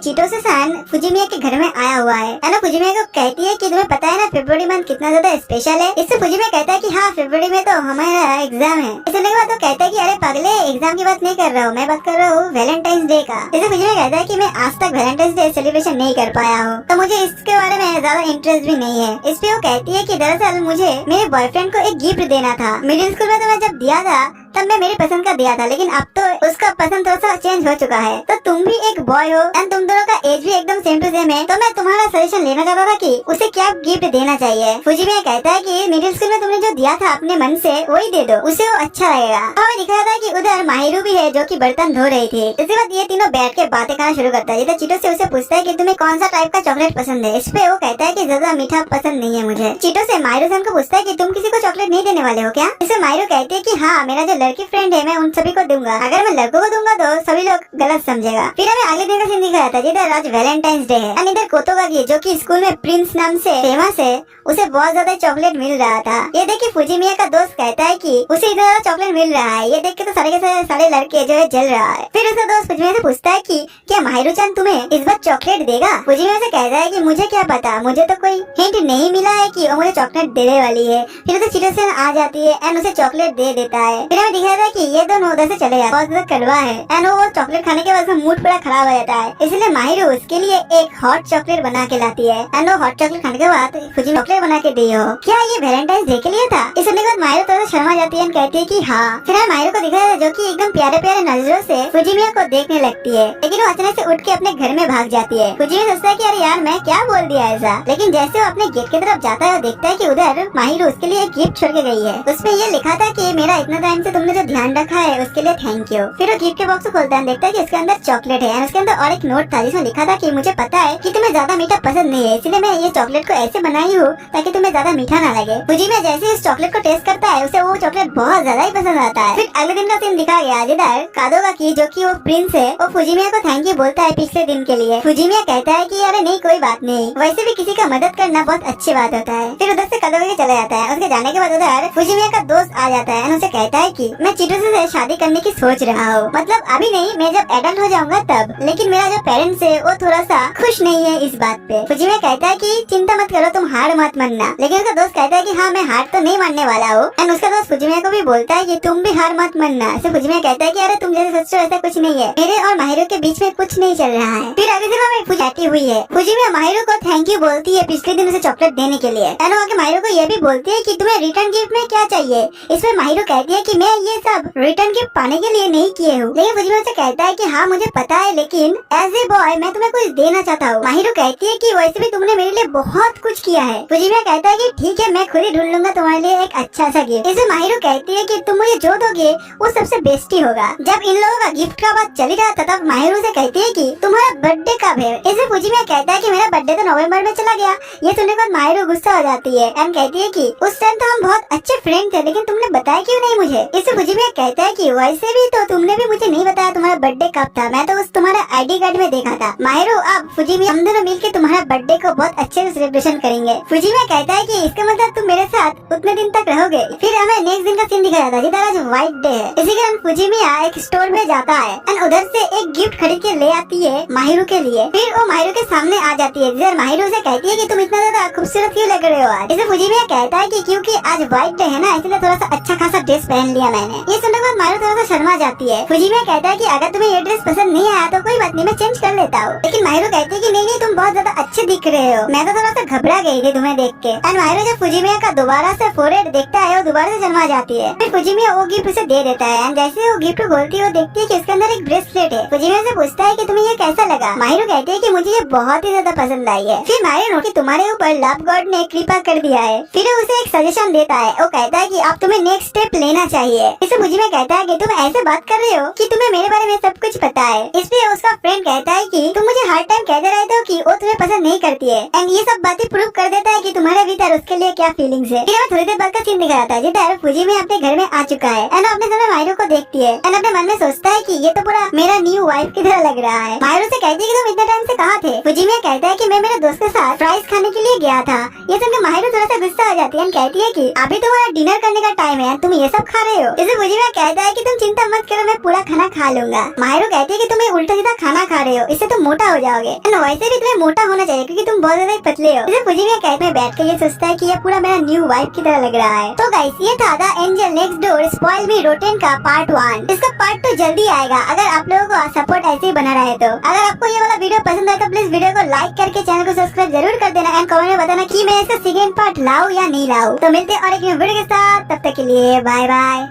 चिटोसे-सान फुजिमिया के घर में आया हुआ है एंड फुजिमिया को कहती है कि तुम्हें पता है ना फरवरी मंथ कितना ज्यादा स्पेशल है। इससे फुजिमिया कहता है कि हाँ फरवरी में तो हमारा एग्जाम है। इसके बाद वो कहता है कि अरे पगले एग्जाम की बात नहीं कर रहा हूँ, मैं बात कर रहा हूँ वैलेंटाइंस डे का। इससे फुजिमिया कहता है कि मैं आज तक वैलेंटाइंस डे सेलिब्रेशन नहीं कर पाया हूँ, तो मुझे इसके बारे में ज्यादा इंटरेस्ट भी नहीं है। इस पे वो कहती है कि दरअसल मुझे मेरे बॉयफ्रेंड को एक गिफ्ट देना था। मिडिल स्कूल में तो मैं जब दिया था तब मैं मेरी पसंद का दिया था, लेकिन अब तो उसका पसंद थोड़ा सा चेंज हो चुका है। तो तुम भी एक बॉय हो एंड तुम दोनों का एज भी एकदम सेम टू सेम है, तो मैं तुम्हारा सजेशन लेना चाहता था कि उसे क्या गिफ्ट देना चाहिए। फुजिमिया कहता है कि मिडिल स्कूल में तुमने जो दिया था अपने मन से वही दे दो, उसे वो अच्छा लगेगा। हमें दिख रहा था कि उधर माहिरो भी है जो कि बर्तन धो रही थी। इसके बाद ये तीनों बैठ के बातें करना शुरू करता है। चीटो से उसे पूछता है कि तुम्हें कौन सा टाइप का चॉकलेट पसंद है। इस पे वो कहता है कि ज्यादा मीठा पसंद नहीं है मुझे। चीटो से माहिरो-सान को पूछता है कि तुम किसी को चॉकलेट नहीं देने वाले हो क्या। इसे माहिरो कहती है कि हाँ मेरा जो लड़की फ्रेंड है मैं उन सभी को दूंगा, अगर मैं लड़कों को दूंगा तो सभी लोग गलत समझेगा। फिर हमें अगले दिन का सीन दिखाया था जिधर आज वैलेंटाइंस डे है। इधर कोतोगागी जो कि स्कूल में प्रिंस नाम से फेमस है, उसे बहुत ज्यादा चॉकलेट मिल रहा था। ये देख के फुजिमिया का दोस्त कहता है कि उसे इतना ज्यादा चॉकलेट मिल रहा है। ये देख के तो सारे के सारे लड़के जो है जल रहा है। फिर उसका दोस्त फुजिमिया से पूछता है कि क्या माहिरो-चान तुम्हें इस बार चॉकलेट देगा। फुजिमिया से कहता है कि मुझे क्या पता, मुझे तो कोई हिंट नहीं मिला है कि वो मुझे चॉकलेट देने वाली है। फिर उसे चिटोसे आ जाती है एंड उसे चॉकलेट दे देता है। फिर हमें दिखाया था कि ये दोनों उधर से चले जाते, बहुत ज्यादा कड़वा है एंड वो चॉकलेट खाने के बाद उसका मूड पूरा खराब हो जाता है। इसलिए माहिरो उसके लिए एक हॉट चॉकलेट बना के लाती है एंड वो हॉट चॉकलेट खाने के बाद फुजिमिया चॉकलेट बना के दी हो। क्या ये वैलेंटाइंस डे के लिए था। इस सुनने के बाद माहिरो थोड़ा शर्मा जाती है एंड कहती है कि हाँ। फिर हमें माहिरो को दिखाया जो कि एकदम प्यारे प्यारे नजरों से फुजिमिया को देखने लगती है, लेकिन वो अचानक से उठ के अपने घर में भाग जाती है। फुजिमिया सोचता है कि अरे यार मैं क्या बोल दिया ऐसा, लेकिन जैसे वो अपने गेट की तरफ जाता है वो देखता है कि उधर माहिरो उसके लिए एक गिफ्ट छोड़ के गई है। उसमें ये लिखा था कि मेरा इतना टाइम से तुमने जो ध्यान रखा है उसके लिए थैंक यू। फिर वो गिफ्ट के बॉक्स को खोलता है, देखता है कि उसके अंदर चॉकलेट है। उसके अंदर और एक नोट था जिसमें लिखा था कि मुझे पता है कि तुम्हें ज्यादा मीठा पसंद नहीं है, इसलिए मैं ये चॉकलेट को ऐसे बनाई हूँ ताकि तुम्हें ज्यादा मीठा ना लगे। फुजिमिया जैसे इस चॉकलेट को टेस्ट करता है उसे वो चॉकलेट बहुत ज्यादा ही पसंद आता है। फिर अगले दिन का सीन दिखा गया जिधर कादोगाकी जो कि वो प्रिंस है वो फुजिमिया को थैंक यू बोलता है पिछले दिन के लिए। फुजिमिया कहता है कि अरे नहीं कोई बात नहीं, वैसे भी किसी का मदद करना बहुत अच्छी बात होता है। फिर उधर से कादोगाकी चला जाता है। उसके जाने के बाद उधर फुजिमिया का दोस्त आ जाता है और उसे कहता है कि मैं चिटोसे से शादी करने की सोच रहा हूँ। मतलब अभी नहीं, मैं जब एडल्ट हो जाऊंगा तब। लेकिन मेरा जो पेरेंट्स है वो थोड़ा सा खुश नहीं है इस बात पे। फुजिमिया कहता है कि चिंता मत करो, तुम हार मत मानना। लेकिन उसका दोस्त कहता है कि हाँ मैं हार तो नहीं मानने वाला हूँ। एंड उसका दोस्त फुजिमिया को भी बोलता है कि तुम भी हार मत मानना। ऐसे फुजिमिया कहता है कि अरे तुम जैसे सोचो ऐसा कुछ नहीं है, मेरे और माहिरो के बीच में कुछ नहीं चल रहा है। फिर अगले दिन हमें फुजाती हुई है। फुजिमिया माहिरो को थैंक यू बोलती है पिछले दिन उसे चॉकलेट देने के लिए। एंड आके माहिरो को ये भी बोलती है कि तुम्हें रिटर्न गिफ्ट में क्या चाहिए। इसमें माहिरो कहती है कि मैं ये सब रिटर्न गिफ्ट पाने के लिए नहीं किए हूँ। लेकिन फुजिमिया से कहता है कि हाँ मुझे पता है, लेकिन एज ए बॉय मैं तुम्हें कुछ देना चाहता हूँ। माहिरो कहती है कि वैसे भी तुमने मेरे लिए बहुत कुछ किया है। फुजिमिया कहता है कि ठीक है, मैं खुद ही ढूंढ लूंगा तुम्हारे लिए एक अच्छा सा गिफ्ट। इसमें माहिरो कहती है कि तुम मुझे जो दोगे वो सबसे बेस्ट ही होगा। जब इन लोगों का गिफ्ट का बात चली रहा था तब माहिरो से कहती है कि तुम्हारा बर्थडे कब है। इसमें फुजिमिया कहता है कि मेरा बर्थडे तो नवंबर में चला गया। ये सुनने के बाद माहिरो गुस्सा हो जाती है एंड कहती है कि उस टाइम तो हम बहुत अच्छे फ्रेंड थे, लेकिन तुमने बताया क्यों नहीं मुझे। इससे फुजिमिया कहता है कि वैसे भी तो तुमने भी मुझे नहीं बताया तुम्हारा बर्थडे कब था, मैं तो उस तुम्हारा आईडी कार्ड में देखा था। माहिरो अब फुजिमिया हम दोनों मिलकर तुम्हारा बर्थडे को बहुत अच्छे से सेलिब्रेशन करेंगे। फुजिमिया कहता है कि इसका मतलब तुम मेरे साथ उतने दिन तक रहोगे। फिर हमें नेक्स्ट दिन का सीन दिखाया जाता है जिधर आज व्हाइट डे है। इसी कारण फुजिमिया एक स्टोर में जाता है एंड उधर से एक गिफ्ट खरीद के ले आती है माहिरो के लिए। फिर वो माहिरो के सामने आ जाती है जिधर माहिरो से कहती है कि तुम इतना ज्यादा खूबसूरत क्यों लग रहे हो आज। इसे फुजिमिया कहता है कि क्योंकि आज व्हाइट डे है ना, इसलिए थोड़ा सा अच्छा खासा ड्रेस पहन लिया मैंने। ये सुनने के बाद माहिरो थोड़ा सा शर्मा जाती है। फुजिमिया कहता है कि अगर तुम्हें ये ड्रेस पसंद नहीं आया तो कोई बात नहीं, मैं चेंज कर लेता हूँ। लेकिन माहिरो कहती है कि नहीं तुम बहुत ज्यादा अच्छे दिख रहे हो, मैं तो थोड़ा सा घबरा गई थी तुम्हें देख के। एंड माहिरो जब फुजिमिया का दोबारा से फोरहेड देखता है वो दोबारा से शर्मा जाती है। फिर फुजिमिया वो गिफ्ट उसे दे देता है एंड जैसे वो गिफ्ट खोलती है वो देखती है कि इसके अंदर एक ब्रेसलेट है। फुजिमिया से पूछता है कि तुम्हें ये कैसा लगा। माहिरो कहती है कि मुझे ये बहुत ही ज्यादा पसंद आई है। फिर माहिरो कि तुम्हारे ऊपर लव गॉड ने कृपा कर दिया है। फिर उसे एक सजेशन देता है, वो कहता है कि अब तुम्हें नेक्स्ट स्टेप लेना चाहिए। इसे फुजिमिया कहता है कि तुम ऐसे बात कर रहे हो कि तुम्हें मेरे बारे में सब कुछ पता है। इसलिए उसका फ्रेंड कहता है कि तुम मुझे हर टाइम कहते रहते हो कि वो तुम्हें पसंद नहीं करती है। एंड ये सब बातें प्रूव कर देता है कि तुम्हारे भीतर उसके लिए क्या फीलिंग्स है। फिर थोड़ी देर बाद का सीन दिखाया था जिधर फुजिमिया अपने घर में आ चुका है एंड अपने समय माहिरो को देखती है एंड अपने मन में सोचता है कि ये तो पूरा मेरा न्यू वाइफ की तरह लग रहा है। माहिरो से कहती है कि तुम इतने टाइम से कहाँ थे। फुजिमिया कहता है कि मैं मेरे दोस्त के साथ फ्राइज खाने के लिए गया था। ये सुनकर माहिरो थोड़ा सा गुस्सा हो जाती है एंड कहती है कि अभी तुम्हारा डिनर करने का टाइम है, तुम ये सब खा रहे हो। इसे फुजिमिया कहता है कि तुम चिंता मत करो, मैं पूरा खाना खा लूंगा। माहिरो कहती है कि तुम उल्टा सीधा खाना खा रहे हो, इससे तुम मोटा हो जाओगे। वैसे भी तुम्हें मोटा होना चाहिए क्योंकि तुम बहुत ज्यादा पतले हो। इसे फुजिमिया कहते हैं बैठ के ये सोचता है कि ये पूरा मेरा न्यू वाइफ की तरह लग रहा है। तो गाइस ये था the angel next door spoil me rotten का पार्ट 1। इसका पार्ट 2 जल्दी आएगा अगर आप लोगों को सपोर्ट ऐसे ही बना रहे तो। अगर आपको ये वाला वीडियो पसंद आए तो प्लीज वीडियो को लाइक करके चैनल को सब्सक्राइब जरूर कर देना एंड कमेंट में बताना कि मैं इसका सेकंड पार्ट लाऊं या नहीं लाऊं। तो मिलते हैं और एक न्यू वीडियो के साथ, तब तक के लिए बाय बाय।